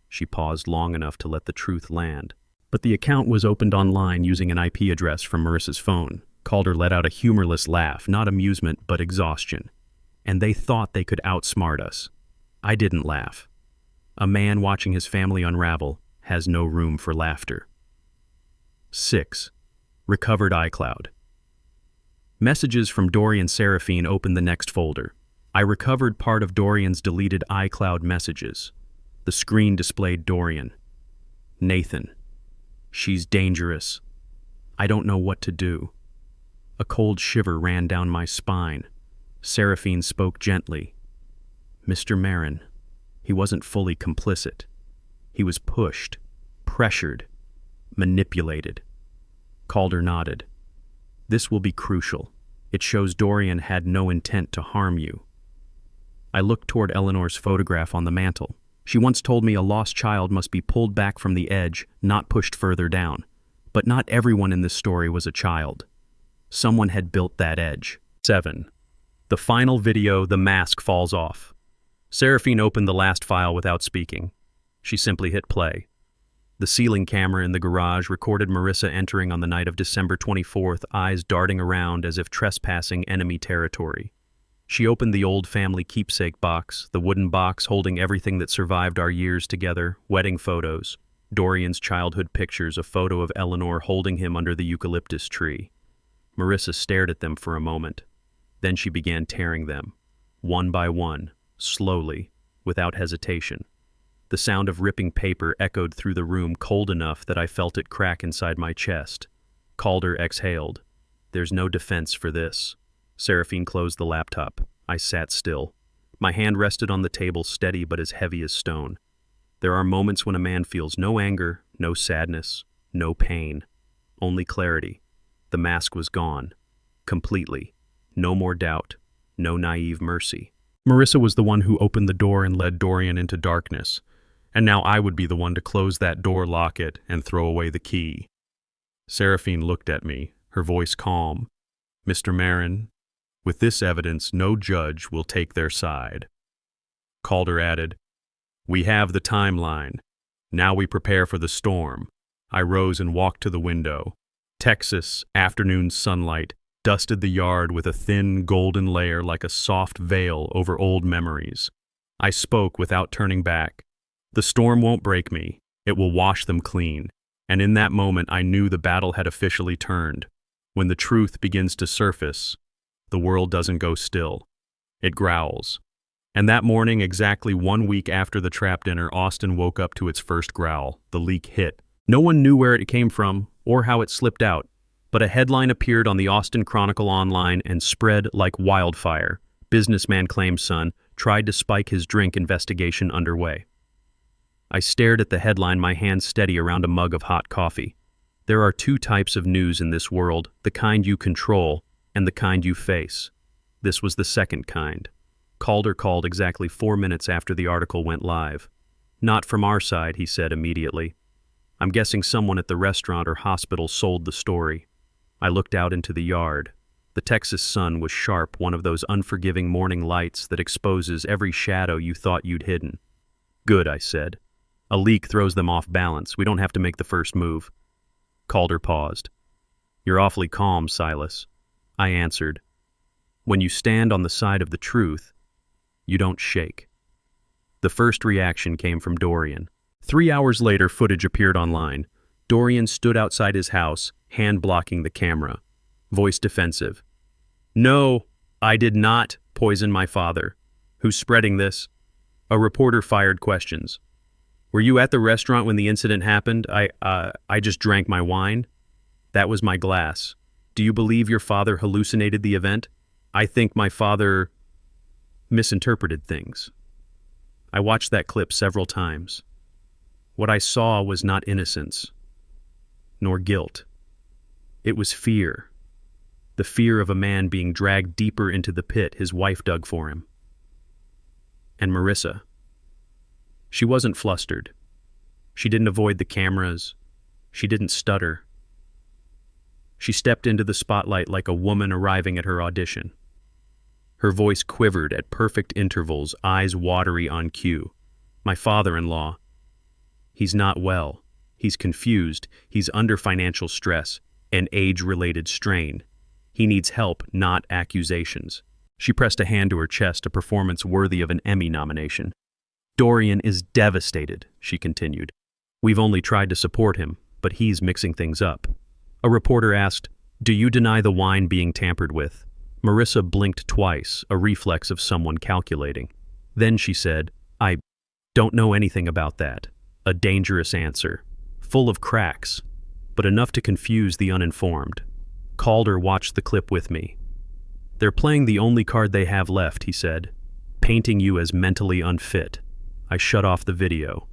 She paused long enough to let the truth land. But the account was opened online using an IP address from Marissa's phone. Calder let out a humorless laugh, not amusement, but exhaustion. And they thought they could outsmart us. I didn't laugh. A man watching his family unravel has no room for laughter. 6. Recovered iCloud. Messages from Dorian. Seraphine opened the next folder. I recovered part of Dorian's deleted iCloud messages. The screen displayed Dorian. Nathan. She's dangerous. I don't know what to do. A cold shiver ran down my spine. Seraphine spoke gently. Mr. Marin. He wasn't fully complicit. He was pushed, pressured, manipulated. Calder nodded. This will be crucial. It shows Dorian had no intent to harm you. I looked toward Eleanor's photograph on the mantel. She once told me a lost child must be pulled back from the edge, not pushed further down. But not everyone in this story was a child. Someone had built that edge. 7. The final video. The mask falls off. Seraphine opened the last file without speaking. She simply hit play. The ceiling camera in the garage recorded Marissa entering on the night of December 24th, eyes darting around as if trespassing enemy territory. She opened the old family keepsake box, the wooden box holding everything that survived our years together, wedding photos, Dorian's childhood pictures, a photo of Eleanor holding him under the eucalyptus tree. Marissa stared at them for a moment. Then she began tearing them, one by one, slowly, without hesitation. The sound of ripping paper echoed through the room, cold enough that I felt it crack inside my chest. Calder exhaled. There's no defense for this. Seraphine closed the laptop. I sat still. My hand rested on the table, steady but as heavy as stone. There are moments when a man feels no anger, no sadness, no pain, only clarity. The mask was gone. Completely. No more doubt. No naive mercy. Marissa was the one who opened the door and led Dorian into darkness. And now I would be the one to close that door, lock it, and throw away the key. Seraphine looked at me, her voice calm. Mr. Marin, with this evidence, no judge will take their side. Calder added, We have the timeline. Now we prepare for the storm. I rose and walked to the window. Texas, afternoon sunlight, dusted the yard with a thin golden layer like a soft veil over old memories. I spoke without turning back. The storm won't break me. It will wash them clean. And in that moment, I knew the battle had officially turned. When the truth begins to surface, the world doesn't go still. It growls. And that morning, exactly 1 week after the trap dinner, Austin woke up to its first growl. The leak hit. No one knew where it came from or how it slipped out, but a headline appeared on the Austin Chronicle online and spread like wildfire. Businessman claims son tried to spike his drink, investigation underway. I stared at the headline, my hand steady around a mug of hot coffee. There are two types of news in this world, the kind you control and the kind you face. This was the second kind. Calder called exactly 4 minutes after the article went live. "Not from our side," he said immediately. "I'm guessing someone at the restaurant or hospital sold the story." I looked out into the yard. The Texas sun was sharp, one of those unforgiving morning lights that exposes every shadow you thought you'd hidden. "Good," I said. "A leak throws them off balance. We don't have to make the first move." Calder paused. "You're awfully calm, Silas." I answered. "When you stand on the side of the truth, you don't shake." The first reaction came from Dorian. 3 hours later, footage appeared online. Dorian stood outside his house, hand blocking the camera, voice defensive. "No, I did not poison my father. Who's spreading this?" A reporter fired questions. "Were you at the restaurant when the incident happened?" I just drank my wine. That was my glass. "Do you believe your father hallucinated the event?" "I think my father misinterpreted things." I watched that clip several times. What I saw was not innocence, nor guilt. It was fear. The fear of a man being dragged deeper into the pit his wife dug for him. And Marissa. She wasn't flustered. She didn't avoid the cameras. She didn't stutter. She stepped into the spotlight like a woman arriving at her audition. Her voice quivered at perfect intervals, eyes watery on cue. "My father-in-law. He's not well. He's confused. He's under financial stress and age-related strain. He needs help, not accusations." She pressed a hand to her chest, a performance worthy of an Emmy nomination. "Dorian is devastated," she continued. "We've only tried to support him, but he's mixing things up." A reporter asked, "Do you deny the wine being tampered with?" Marissa blinked twice, a reflex of someone calculating. Then she said, "I don't know anything about that." A dangerous answer, full of cracks, but enough to confuse the uninformed. Calder watched the clip with me. "They're playing the only card they have left," he said, "painting you as mentally unfit." I shut off the video.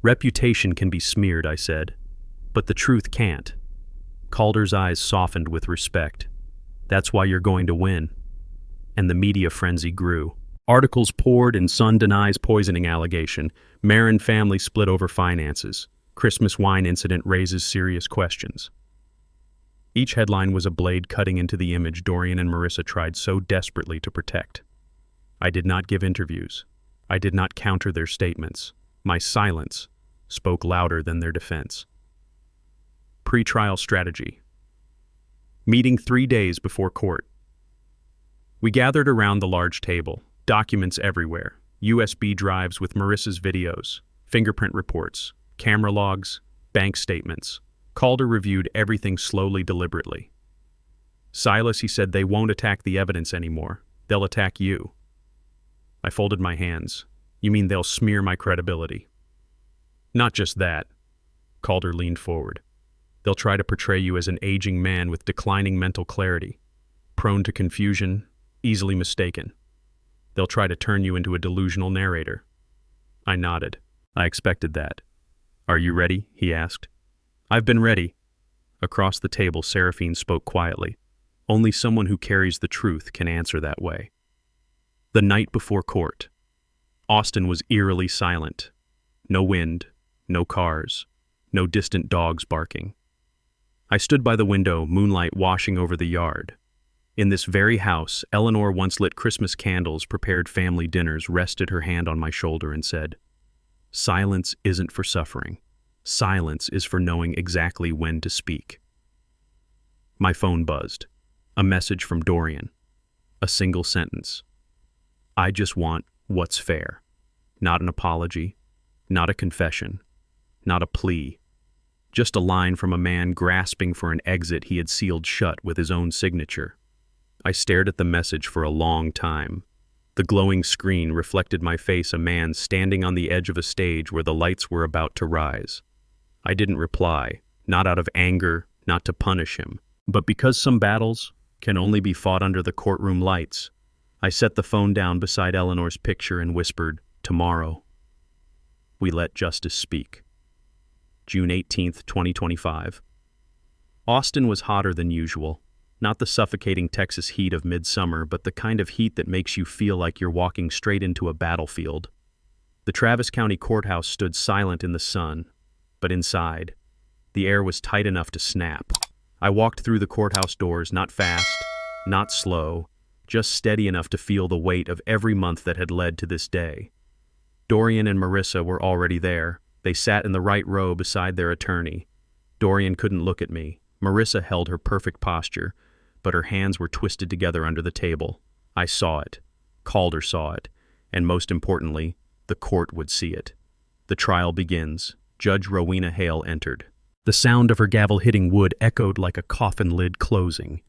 "Reputation can be smeared," I said, "but the truth can't." Calder's eyes softened with respect. "That's why you're going to win." And the media frenzy grew. Articles poured and Sun denies poisoning allegation. Marin family split over finances. Christmas wine incident raises serious questions. Each headline was a blade cutting into the image Dorian and Marissa tried so desperately to protect. I did not give interviews. I did not counter their statements. My silence spoke louder than their defense. Pre-trial strategy. Meeting 3 days before court. We gathered around the large table, documents everywhere, USB drives with Marissa's videos, fingerprint reports, camera logs, bank statements. Calder reviewed everything slowly, deliberately. "Silas," he said, "they won't attack the evidence anymore. They'll attack you." I folded my hands. "You mean they'll smear my credibility?" "Not just that." Calder leaned forward. "They'll try to portray you as an aging man with declining mental clarity, prone to confusion, easily mistaken. They'll try to turn you into a delusional narrator." I nodded. "I expected that." "Are you ready?" he asked. "I've been ready." Across the table, Seraphine spoke quietly. Only someone who carries the truth can answer that way. The night before court. Austin was eerily silent. No wind, no cars, no distant dogs barking. I stood by the window, moonlight washing over the yard. In this very house, Eleanor once lit Christmas candles, prepared family dinners, rested her hand on my shoulder and said, "Silence isn't for suffering. Silence is for knowing exactly when to speak." My phone buzzed. A message from Dorian. A single sentence. "I just want what's fair." Not an apology, not a confession, not a plea. Just a line from a man grasping for an exit he had sealed shut with his own signature. I stared at the message for a long time. The glowing screen reflected my face, a man standing on the edge of a stage where the lights were about to rise. I didn't reply, not out of anger, not to punish him, but because some battles can only be fought under the courtroom lights. I set the phone down beside Eleanor's picture and whispered, "Tomorrow, we let justice speak." June 18th, 2025. Austin was hotter than usual. Not the suffocating Texas heat of midsummer, but the kind of heat that makes you feel like you're walking straight into a battlefield. The Travis County Courthouse stood silent in the sun, but inside, the air was tight enough to snap. I walked through the courthouse doors, not fast, not slow, just steady enough to feel the weight of every month that had led to this day. Dorian and Marissa were already there. They sat in the right row beside their attorney. Dorian couldn't look at me. Marissa held her perfect posture, but her hands were twisted together under the table. I saw it. Calder saw it. And most importantly, the court would see it. The trial begins. Judge Rowena Hale entered. The sound of her gavel hitting wood echoed like a coffin lid closing.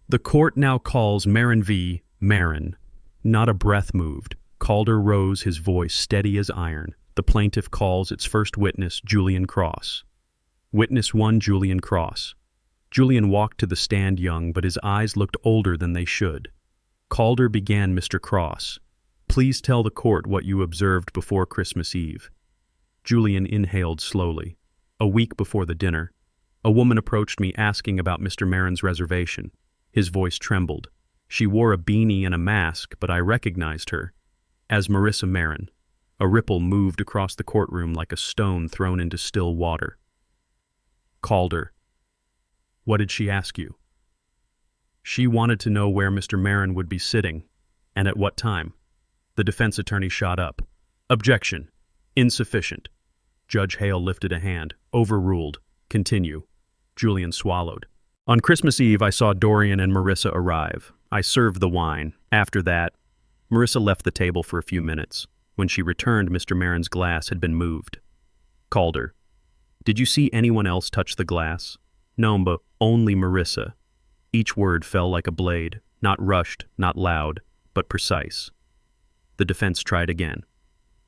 The court now calls Marin v. Marin. Not a breath moved. Calder rose, his voice steady as iron. The plaintiff calls its first witness, Julian Cross. Witness 1, Julian Cross. Julian walked to the stand young, but his eyes looked older than they should. Calder began, Mr. Cross. Please tell the court what you observed before Christmas Eve. Julian inhaled slowly. A week before the dinner, a woman approached me asking about Mr. Marin's reservation. His voice trembled. She wore a beanie and a mask, but I recognized her as Marissa Marin. A ripple moved across the courtroom like a stone thrown into still water. Calder. What did she ask you? She wanted to know where Mr. Marin would be sitting, and at what time. The defense attorney shot up. Objection. Insufficient. Judge Hale lifted a hand. Overruled. Continue. Julian swallowed. On Christmas Eve, I saw Dorian and Marissa arrive. I served the wine. After that, Marissa left the table for a few minutes. When she returned, Mr. Marin's glass had been moved. Calder. Did you see anyone else touch the glass? No, but only Marissa. Each word fell like a blade, not rushed, not loud, but precise. The defense tried again.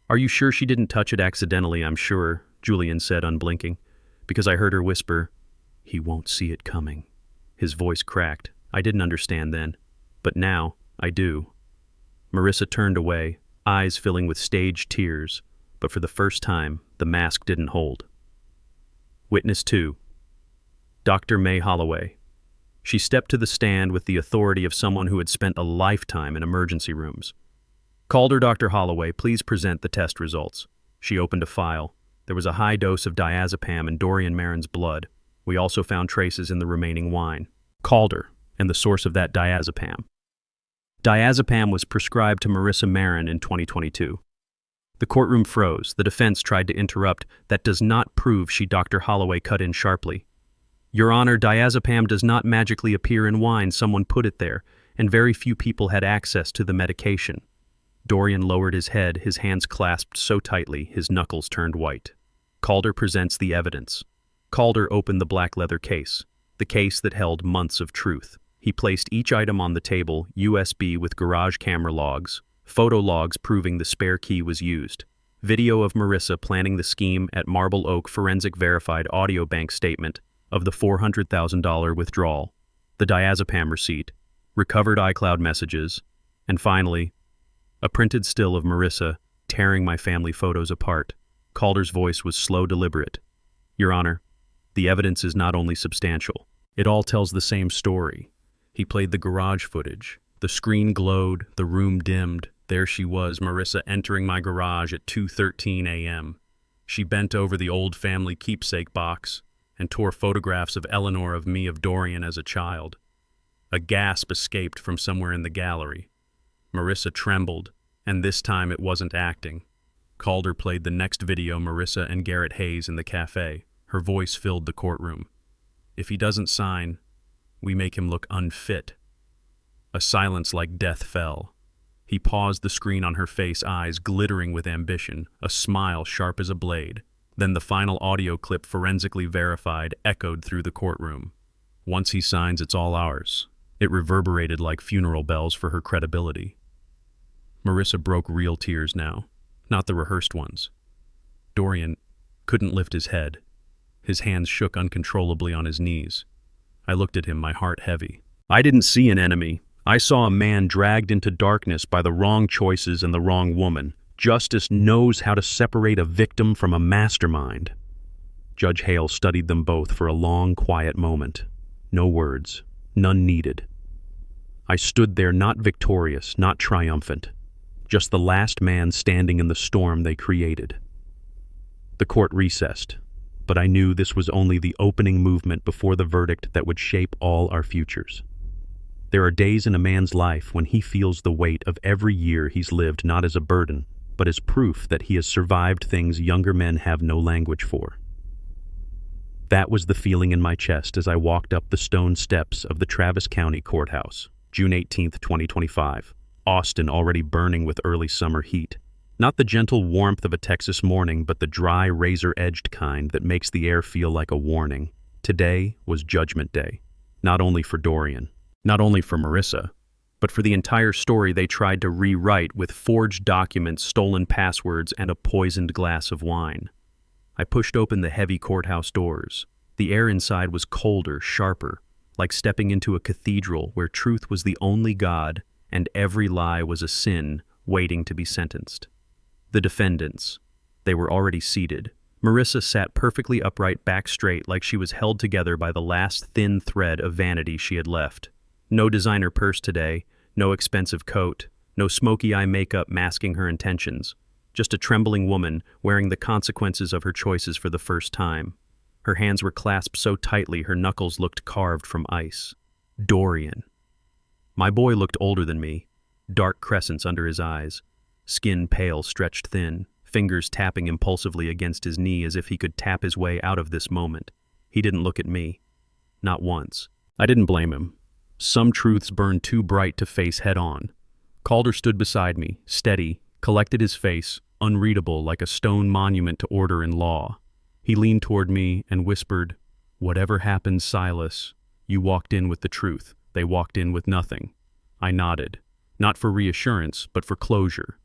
Are you sure she didn't touch it accidentally? I'm sure, Julian said, unblinking, because I heard her whisper, he won't see it coming. His voice cracked. I didn't understand then, but now I do. Marissa turned away, eyes filling with staged tears, but for the first time, the mask didn't hold. Witness 2. Dr. May Holloway. She stepped to the stand with the authority of someone who had spent a lifetime in emergency rooms. Calder, Dr. Holloway, please present the test results. She opened a file. There was a high dose of diazepam in Dorian Marin's blood. We also found traces in the remaining wine. Calder, and the source of that diazepam. Diazepam was prescribed to Marissa Marin in 2022. The courtroom froze. The defense tried to interrupt. That does not prove she. Dr. Holloway cut in sharply. Your Honor, diazepam does not magically appear in wine. Someone put it there, and very few people had access to the medication. Dorian lowered his head, his hands clasped so tightly, his knuckles turned white. Calder presents the evidence. Calder opened the black leather case, the case that held months of truth. He placed each item on the table, USB with garage camera logs, photo logs proving the spare key was used, video of Marissa planning the scheme at Marble Oak, forensic verified audio bank statement of the $400,000 withdrawal, the diazepam receipt, recovered iCloud messages, and finally, a printed still of Marissa tearing my family photos apart. Calder's voice was slow, deliberate. Your Honor, the evidence is not only substantial, it all tells the same story. He played the garage footage. The screen glowed, the room dimmed. There she was, Marissa, entering my garage at 2:13 a.m. She bent over the old family keepsake box and tore photographs of Eleanor, of me, of Dorian as a child. A gasp escaped from somewhere in the gallery. Marissa trembled, and this time it wasn't acting. Calder played the next video, Marissa and Garrett Hayes in the cafe. Her voice filled the courtroom. If he doesn't sign, we make him look unfit. A silence like death fell. He paused, the screen on her face, eyes glittering with ambition, a smile sharp as a blade. Then the final audio clip, forensically verified, echoed through the courtroom. Once he signs, it's all ours. It reverberated like funeral bells for her credibility. Marissa broke real tears now, not the rehearsed ones. Dorian couldn't lift his head. His hands shook uncontrollably on his knees. I looked at him, my heart heavy. I didn't see an enemy. I saw a man dragged into darkness by the wrong choices and the wrong woman. Justice knows how to separate a victim from a mastermind. Judge Hale studied them both for a long, quiet moment. No words, None needed. I stood there not victorious, not triumphant, just the last man standing in the storm they created. The court recessed, but I knew this was only the opening movement before the verdict that would shape all our futures. There are days in a man's life when he feels the weight of every year he's lived not as a burden, but as proof that he has survived things younger men have no language for. That was the feeling in my chest as I walked up the stone steps of the Travis County Courthouse, June 18, 2025, Austin already burning with early summer heat. Not the gentle warmth of a Texas morning, but the dry, razor-edged kind that makes the air feel like a warning. Today was Judgment Day, not only for Dorian, not only for Marissa, but for the entire story they tried to rewrite with forged documents, stolen passwords, and a poisoned glass of wine. I pushed open the heavy courthouse doors. The air inside was colder, sharper, like stepping into a cathedral where truth was the only God and every lie was a sin waiting to be sentenced. The defendants. They were already seated. Marissa sat perfectly upright, back straight, like she was held together by the last thin thread of vanity she had left. No designer purse today, no expensive coat, no smoky eye makeup masking her intentions. Just a trembling woman wearing the consequences of her choices for the first time. Her hands were clasped so tightly her knuckles looked carved from ice. Dorian. My boy looked older than me, dark crescents under his eyes, skin pale, stretched thin, fingers tapping impulsively against his knee as if he could tap his way out of this moment. He didn't look at me. Not once. I didn't blame him. Some truths burned too bright to face head-on. Calder stood beside me, steady, collected his face, unreadable like a stone monument to order and law. He leaned toward me and whispered, "Whatever happens, Silas, you walked in with the truth. They walked in with nothing." I nodded, not for reassurance, but for closure.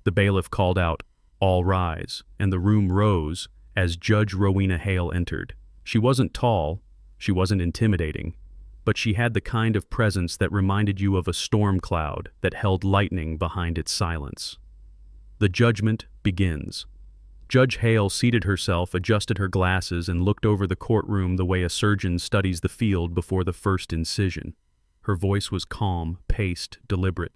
The bailiff called out, "All rise," and the room rose as Judge Rowena Hale entered. She wasn't tall, she wasn't intimidating, but she had the kind of presence that reminded you of a storm cloud that held lightning behind its silence. The judgment begins. Judge Hale seated herself, adjusted her glasses, and looked over the courtroom the way a surgeon studies the field before the first incision. Her voice was calm, paced, deliberate.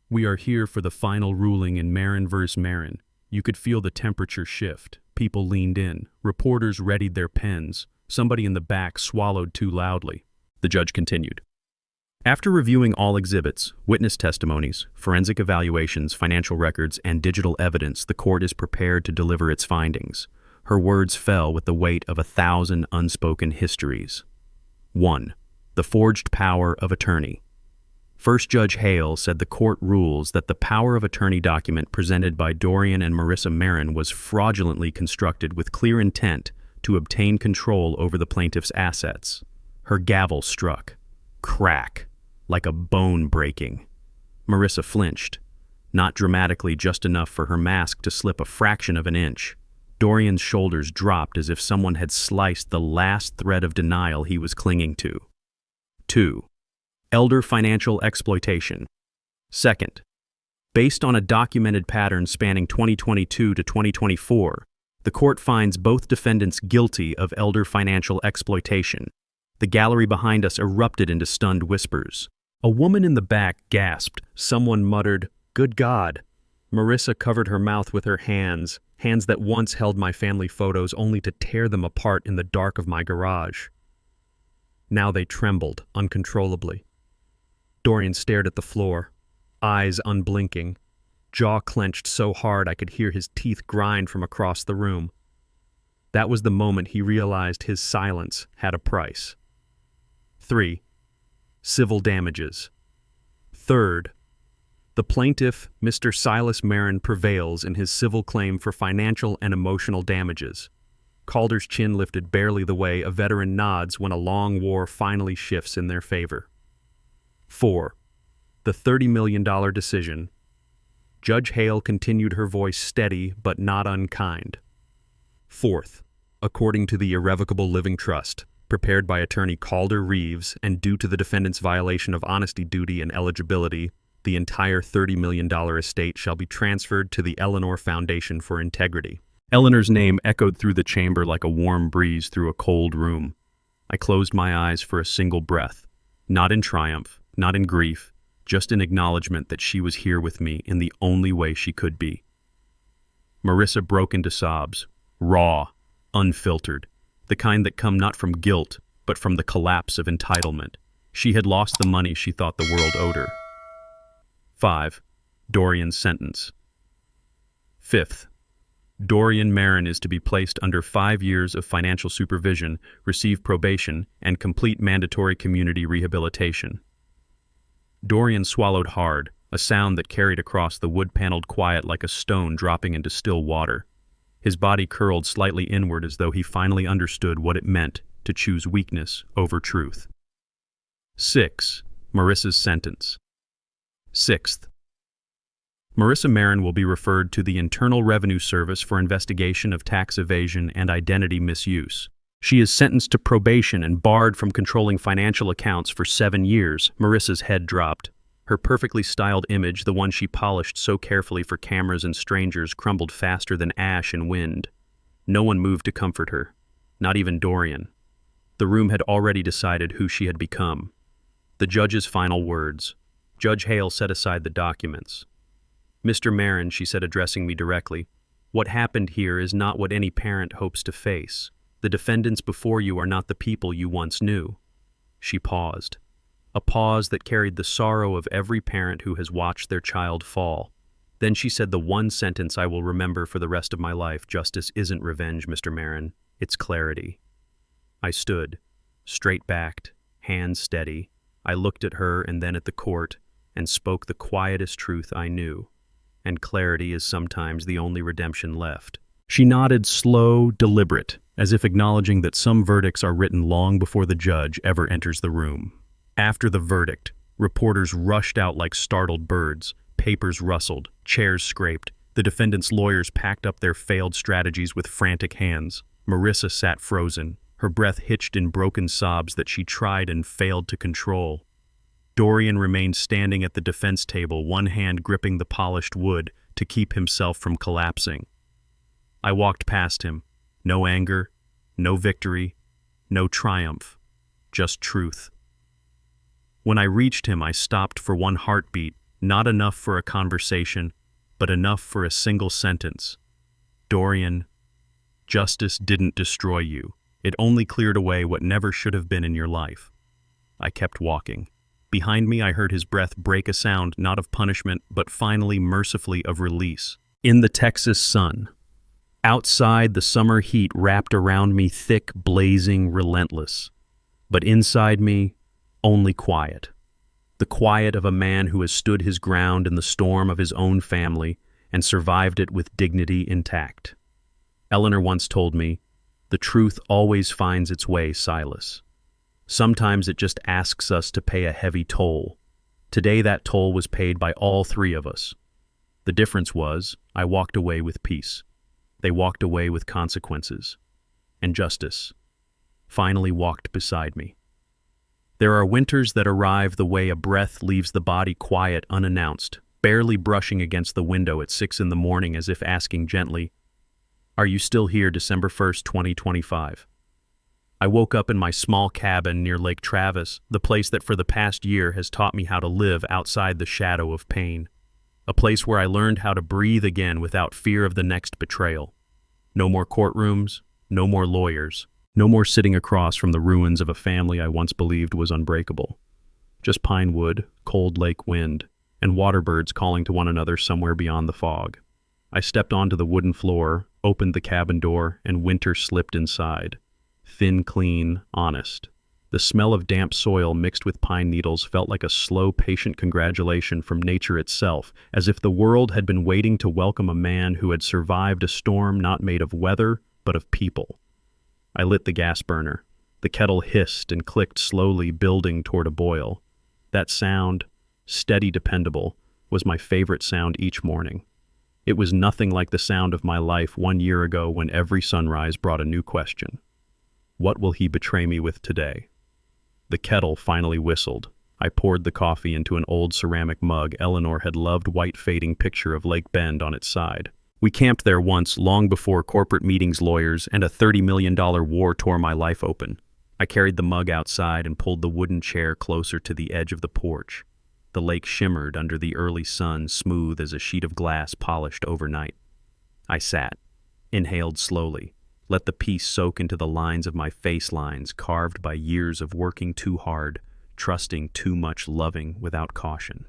"We are here for the final ruling in Marin vs. Marin." You could feel the temperature shift. People leaned in. Reporters readied their pens. Somebody in the back swallowed too loudly. The judge continued. After reviewing all exhibits, witness testimonies, forensic evaluations, financial records, and digital evidence, the court is prepared to deliver its findings. Her words fell with the weight of 1,000 unspoken histories. 1. The forged power of attorney. First Judge Hale said the court rules that the power of attorney document presented by Dorian and Marissa Marin was fraudulently constructed with clear intent to obtain control over the plaintiff's assets. Her gavel struck. Crack. Like a bone breaking. Marissa flinched. Not dramatically, just enough for her mask to slip a fraction of an inch. Dorian's shoulders dropped as if someone had sliced the last thread of denial he was clinging to. 2. Elder financial exploitation. Second, based on a documented pattern spanning 2022 to 2024, the court finds both defendants guilty of elder financial exploitation. The gallery behind us erupted into stunned whispers. A woman in the back gasped. Someone muttered, "Good God." Marissa covered her mouth with her hands, hands that once held my family photos only to tear them apart in the dark of my garage. Now they trembled uncontrollably. Dorian stared at the floor, eyes unblinking, jaw clenched so hard I could hear his teeth grind from across the room. That was the moment he realized his silence had a price. 3. Civil damages. Third, the plaintiff, Mr. Silas Marin, prevails in his civil claim for financial and emotional damages. Calder's chin lifted barely the way a veteran nods when a long war finally shifts in their favor. 4. The $30 million decision. Judge Hale continued, her voice steady but not unkind. Fourth, according to the Irrevocable Living Trust, prepared by attorney Calder Reeves and due to the defendant's violation of honesty duty and eligibility, the entire $30 million estate shall be transferred to the Eleanor Foundation for Integrity. Eleanor's name echoed through the chamber like a warm breeze through a cold room. I closed my eyes for a single breath. Not in triumph, not in grief, just in acknowledgement that she was here with me in the only way she could be. Marissa broke into sobs, raw, unfiltered, the kind that come not from guilt, but from the collapse of entitlement. She had lost the money she thought the world owed her. 5. Dorian's sentence. 5th. Dorian Marin is to be placed under 5 years of financial supervision, receive probation, and complete mandatory community rehabilitation. Dorian swallowed hard, a sound that carried across the wood-paneled quiet like a stone dropping into still water. His body curled slightly inward as though he finally understood what it meant to choose weakness over truth. 6. Marissa's sentence. 6th. Marissa Marin will be referred to the Internal Revenue Service for investigation of tax evasion and identity misuse. She is sentenced to probation and barred from controlling financial accounts for 7 years. Marissa's head dropped. Her perfectly styled image, the one she polished so carefully for cameras and strangers, crumbled faster than ash in wind. No one moved to comfort her, not even Dorian. The room had already decided who she had become. The judge's final words. Judge Hale set aside the documents. "Mr. Marin," she said, addressing me directly, "what happened here is not what any parent hopes to face. The defendants before you are not the people you once knew." She paused. A pause that carried the sorrow of every parent who has watched their child fall. Then she said the one sentence I will remember for the rest of my life: "Justice isn't revenge, Mr. Marin. It's clarity." I stood, straight-backed, hands steady. I looked at her and then at the court and spoke the quietest truth I knew. And clarity is sometimes the only redemption left. She nodded, slow, deliberate, as if acknowledging that some verdicts are written long before the judge ever enters the room. After the verdict, reporters rushed out like startled birds, papers rustled, chairs scraped. The defendants' lawyers packed up their failed strategies with frantic hands. Marissa sat frozen, her breath hitched in broken sobs that she tried and failed to control. Dorian remained standing at the defense table, one hand gripping the polished wood to keep himself from collapsing. I walked past him. No anger, no victory, no triumph, just truth. When I reached him, I stopped for one heartbeat, not enough for a conversation, but enough for a single sentence. "Dorian, justice didn't destroy you. It only cleared away what never should have been in your life." I kept walking. Behind me, I heard his breath break, a sound not of punishment, but finally, mercifully, of release. In the Texas sun. Outside, the summer heat wrapped around me, thick, blazing, relentless. But inside me, only quiet. The quiet of a man who has stood his ground in the storm of his own family and survived it with dignity intact. Eleanor once told me, "The truth always finds its way, Silas. Sometimes it just asks us to pay a heavy toll. Today that toll was paid by all 3 of us. The difference was, I walked away with peace. They walked away with consequences. And justice finally walked beside me." There are winters that arrive the way a breath leaves the body, quiet, unannounced, barely brushing against the window at 6 in the morning, as if asking gently, "Are you still here, December 1st, 2025? I woke up in my small cabin near Lake Travis, the place that for the past year has taught me how to live outside the shadow of pain. A place where I learned how to breathe again without fear of the next betrayal. No more courtrooms, no more lawyers, no more sitting across from the ruins of a family I once believed was unbreakable. Just pine wood, cold lake wind, and waterbirds calling to one another somewhere beyond the fog. I stepped onto the wooden floor, opened the cabin door, and winter slipped inside. Thin, clean, honest. The smell of damp soil mixed with pine needles felt like a slow, patient congratulation from nature itself, as if the world had been waiting to welcome a man who had survived a storm not made of weather, but of people. I lit the gas burner. The kettle hissed and clicked slowly, building toward a boil. That sound, steady, dependable, was my favorite sound each morning. It was nothing like the sound of my life 1 year ago when every sunrise brought a new question. What will he betray me with today? The kettle finally whistled. I poured the coffee into an old ceramic mug Eleanor had loved, white fading picture of Lake Bend on its side. We camped there once, long before corporate meetings, lawyers, and a $30 million war tore my life open. I carried the mug outside and pulled the wooden chair closer to the edge of the porch. The lake shimmered under the early sun, smooth as a sheet of glass polished overnight. I sat, inhaled slowly, let the peace soak into the lines of my face lines carved by years of working too hard, trusting too much, loving without caution.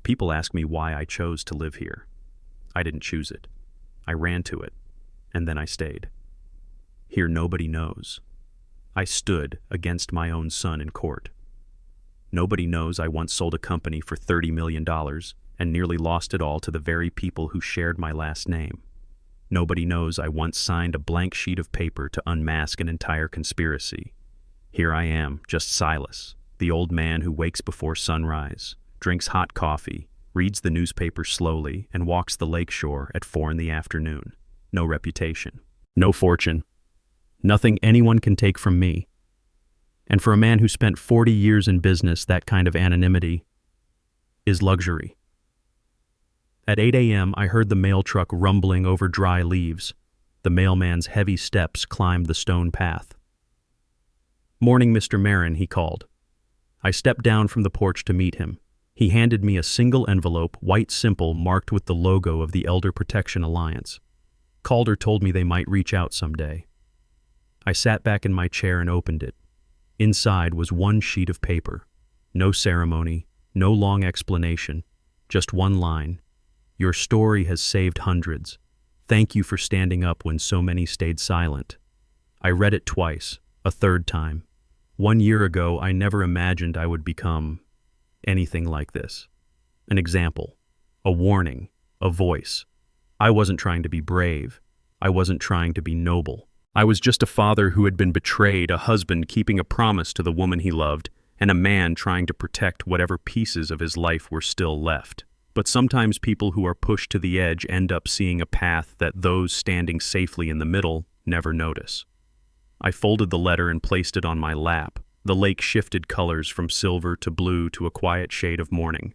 People ask me why I chose to live here. I didn't choose it. I ran to it, and then I stayed. Here nobody knows. I stood against my own son in court. Nobody knows I once sold a company for $30 million and nearly lost it all to the very people who shared my last name. Nobody knows I once signed a blank sheet of paper to unmask an entire conspiracy. Here I am, just Silas, the old man who wakes before sunrise, drinks hot coffee, reads the newspaper slowly, and walks the lakeshore at 4 p.m. No reputation, no fortune, nothing anyone can take from me. And for a man who spent 40 years in business, that kind of anonymity is luxury. At 8 a.m., I heard the mail truck rumbling over dry leaves. The mailman's heavy steps climbed the stone path. "Morning, Mr. Marin," he called. I stepped down from the porch to meet him. He handed me a single envelope, white simple, marked with the logo of the Elder Protection Alliance. Calder told me they might reach out someday. I sat back in my chair and opened it. Inside was one sheet of paper. No ceremony, no long explanation, just one line. "Your story has saved hundreds. Thank you for standing up when so many stayed silent." I read it twice, a third time. 1 year ago, I never imagined I would become anything like this. An example, a warning, a voice. I wasn't trying to be brave. I wasn't trying to be noble. I was just a father who had been betrayed, a husband keeping a promise to the woman he loved, and a man trying to protect whatever pieces of his life were still left. But sometimes people who are pushed to the edge end up seeing a path that those standing safely in the middle never notice. I folded the letter and placed it on my lap. The lake shifted colors from silver to blue to a quiet shade of morning.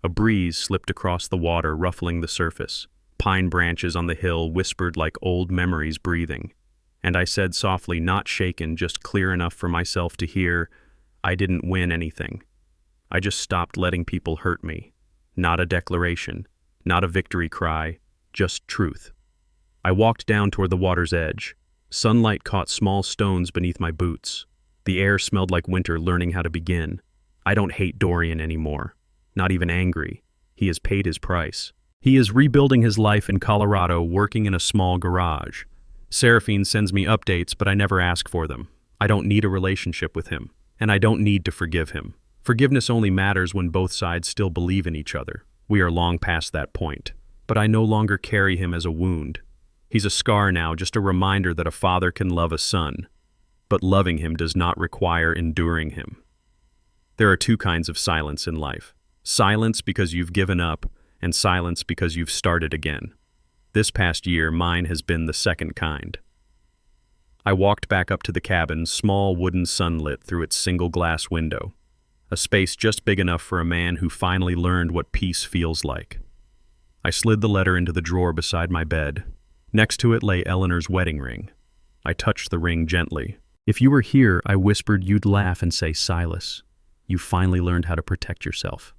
A breeze slipped across the water, ruffling the surface. Pine branches on the hill whispered like old memories breathing. And I said softly, not shaken, just clear enough for myself to hear, "I didn't win anything. I just stopped letting people hurt me." Not a declaration, not a victory cry, just truth. I walked down toward the water's edge. Sunlight caught small stones beneath my boots. The air smelled like winter learning how to begin. I don't hate Dorian anymore. Not even angry. He has paid his price. He is rebuilding his life in Colorado, working in a small garage. Seraphine sends me updates, but I never ask for them. I don't need a relationship with him, and I don't need to forgive him. Forgiveness only matters when both sides still believe in each other. We are long past that point. But I no longer carry him as a wound. He's a scar now, just a reminder that a father can love a son. But loving him does not require enduring him. There are two kinds of silence in life. Silence because you've given up, and silence because you've started again. This past year, mine has been the second kind. I walked back up to the cabin, small wooden sunlit through its single glass window. A space just big enough for a man who finally learned what peace feels like. I slid the letter into the drawer beside my bed. Next to it lay Eleanor's wedding ring. I touched the ring gently. "If you were here," I whispered, "you'd laugh and say, 'Silas, you finally learned how to protect yourself.'"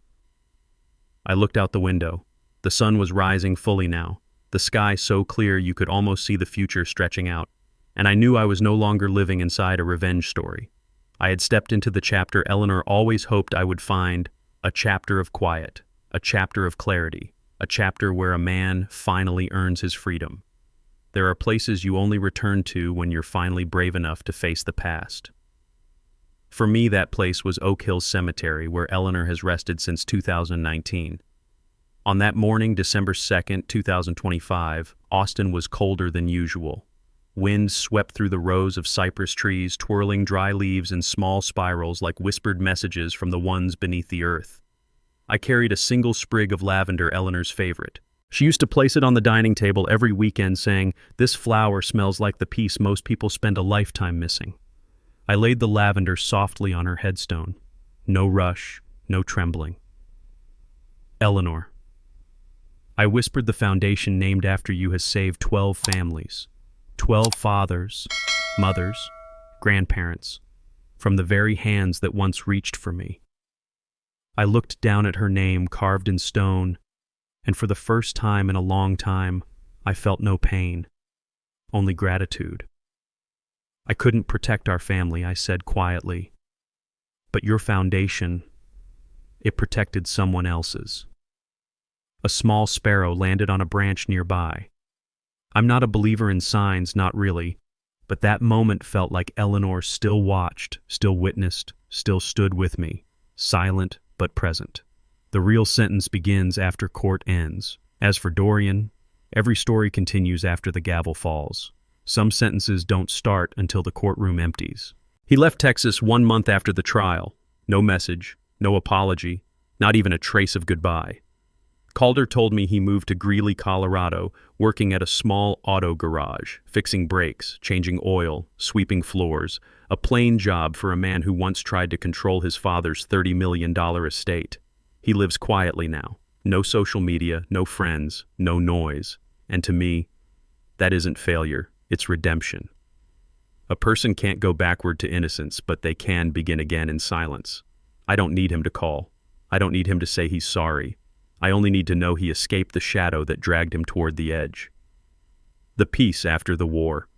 I looked out the window. The sun was rising fully now, the sky so clear you could almost see the future stretching out, and I knew I was no longer living inside a revenge story. I had stepped into the chapter Eleanor always hoped I would find, a chapter of quiet, a chapter of clarity, a chapter where a man finally earns his freedom. There are places you only return to when you're finally brave enough to face the past. For me, that place was Oak Hill Cemetery, where Eleanor has rested since 2019. On that morning, December 2nd, 2025, Austin was colder than usual. Wind swept through the rows of cypress trees, twirling dry leaves in small spirals like whispered messages from the ones beneath the earth. I carried a single sprig of lavender, Eleanor's favorite. She used to place it on the dining table every weekend, saying, "This flower smells like the peace most people spend a lifetime missing." I laid the lavender softly on her headstone. No rush, no trembling. "Eleanor, I whispered the foundation named after you has saved 12 families. 12 fathers, mothers, grandparents, from the very hands that once reached for me. I looked down at her name carved in stone, and for the first time in a long time, I felt no pain, only gratitude. I couldn't protect our family, I said quietly, but your foundation, it protected someone else's. A small sparrow landed on a branch nearby. I'm not a believer in signs, not really, but that moment felt like Eleanor still watched, still witnessed, still stood with me, silent but present. The real sentence begins after court ends. As for Dorian, every story continues after the gavel falls. Some sentences don't start until the courtroom empties. He left Texas 1 month after the trial. No message, no apology, not even a trace of goodbye. Calder told me he moved to Greeley, Colorado, working at a small auto garage, fixing brakes, changing oil, sweeping floors, a plain job for a man who once tried to control his father's $30 million estate. He lives quietly now. No social media, no friends, no noise. And to me, that isn't failure, it's redemption. A person can't go backward to innocence, but they can begin again in silence. I don't need him to call. I don't need him to say he's sorry. I only need to know he escaped the shadow that dragged him toward the edge. The peace after the war.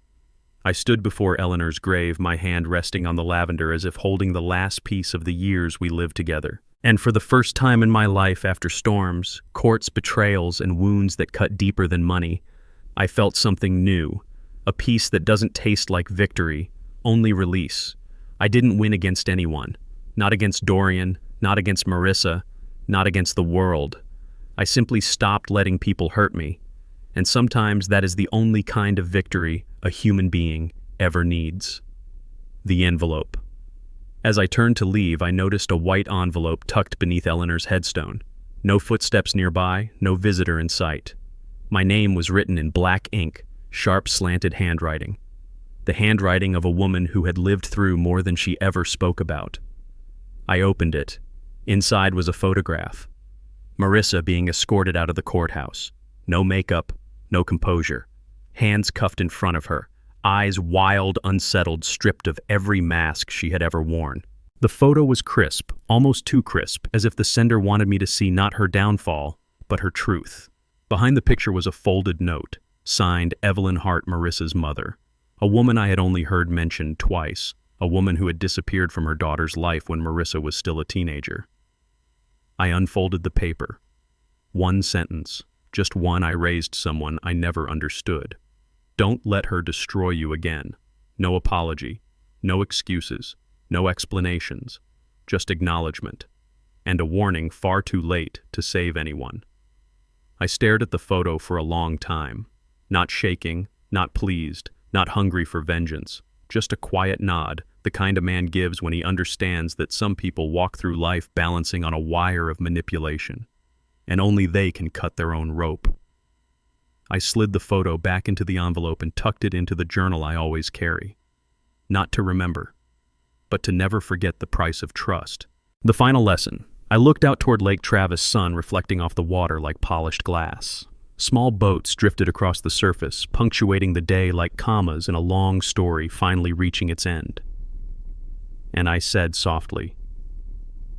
I stood before Eleanor's grave, my hand resting on the lavender as if holding the last piece of the years we lived together. And for the first time in my life after storms, courts, betrayals, and wounds that cut deeper than money, I felt something new, a peace that doesn't taste like victory, only release. I didn't win against anyone, not against Dorian, not against Marissa, not against the world. I simply stopped letting people hurt me, and sometimes that is the only kind of victory a human being ever needs. The envelope. As I turned to leave, I noticed a white envelope tucked beneath Eleanor's headstone. No footsteps nearby, no visitor in sight. My name was written in black ink, sharp slanted handwriting. The handwriting of a woman who had lived through more than she ever spoke about. I opened it. Inside was a photograph. Marissa being escorted out of the courthouse. No makeup, no composure. Hands cuffed in front of her. Eyes wild, unsettled, stripped of every mask she had ever worn. The photo was crisp, almost too crisp, as if the sender wanted me to see not her downfall, but her truth. Behind the picture was a folded note, signed Evelyn Hart, Marissa's mother. A woman I had only heard mentioned twice, a woman who had disappeared from her daughter's life when Marissa was still a teenager. I unfolded the paper. One sentence, just one. I raised someone I never understood. Don't let her destroy you again. No apology, no excuses, no explanations, just acknowledgement, and a warning far too late to save anyone. I stared at the photo for a long time, not shaking, not pleased, not hungry for vengeance, just a quiet nod, the kind a man gives when he understands that some people walk through life balancing on a wire of manipulation, and only they can cut their own rope. I slid the photo back into the envelope and tucked it into the journal I always carry. Not to remember, but to never forget the price of trust. The final lesson. I looked out toward Lake Travis, sun reflecting off the water like polished glass. Small boats drifted across the surface, punctuating the day like commas in a long story finally reaching its end. And I said softly,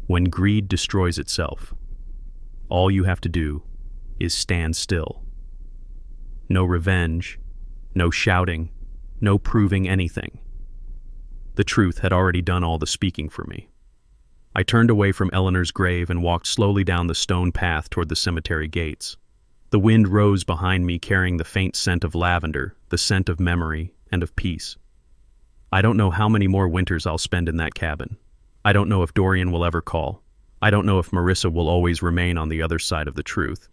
when greed destroys itself, all you have to do is stand still. No revenge, no shouting, no proving anything. The truth had already done all the speaking for me. I turned away from Eleanor's grave and walked slowly down the stone path toward the cemetery gates. The wind rose behind me, carrying the faint scent of lavender, the scent of memory and of peace. I don't know how many more winters I'll spend in that cabin. I don't know if Dorian will ever call. I don't know if Marissa will always remain on the other side of the truth.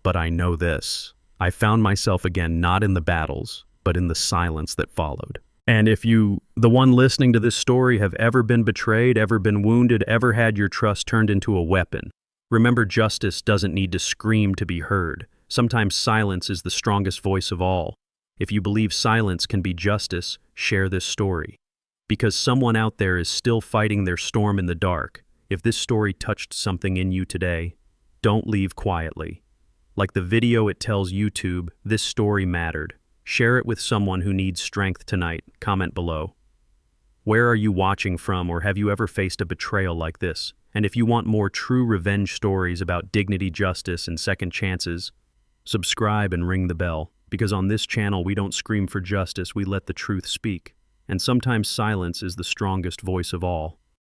But I know this. I found myself again not in the battles, but in the silence that followed. And if you, the one listening to this story, have ever been betrayed, ever been wounded, ever had your trust turned into a weapon, remember justice doesn't need to scream to be heard. Sometimes silence is the strongest voice of all. If you believe silence can be justice, share this story. Because someone out there is still fighting their storm in the dark. If this story touched something in you today, don't leave quietly. Like the video it tells YouTube, this story mattered. Share it with someone who needs strength tonight. Comment below. Where are you watching from, or have you ever faced a betrayal like this? And if you want more true revenge stories about dignity, justice, and second chances, subscribe and ring the bell, because on this channel we don't scream for justice, we let the truth speak. And sometimes silence is the strongest voice of all.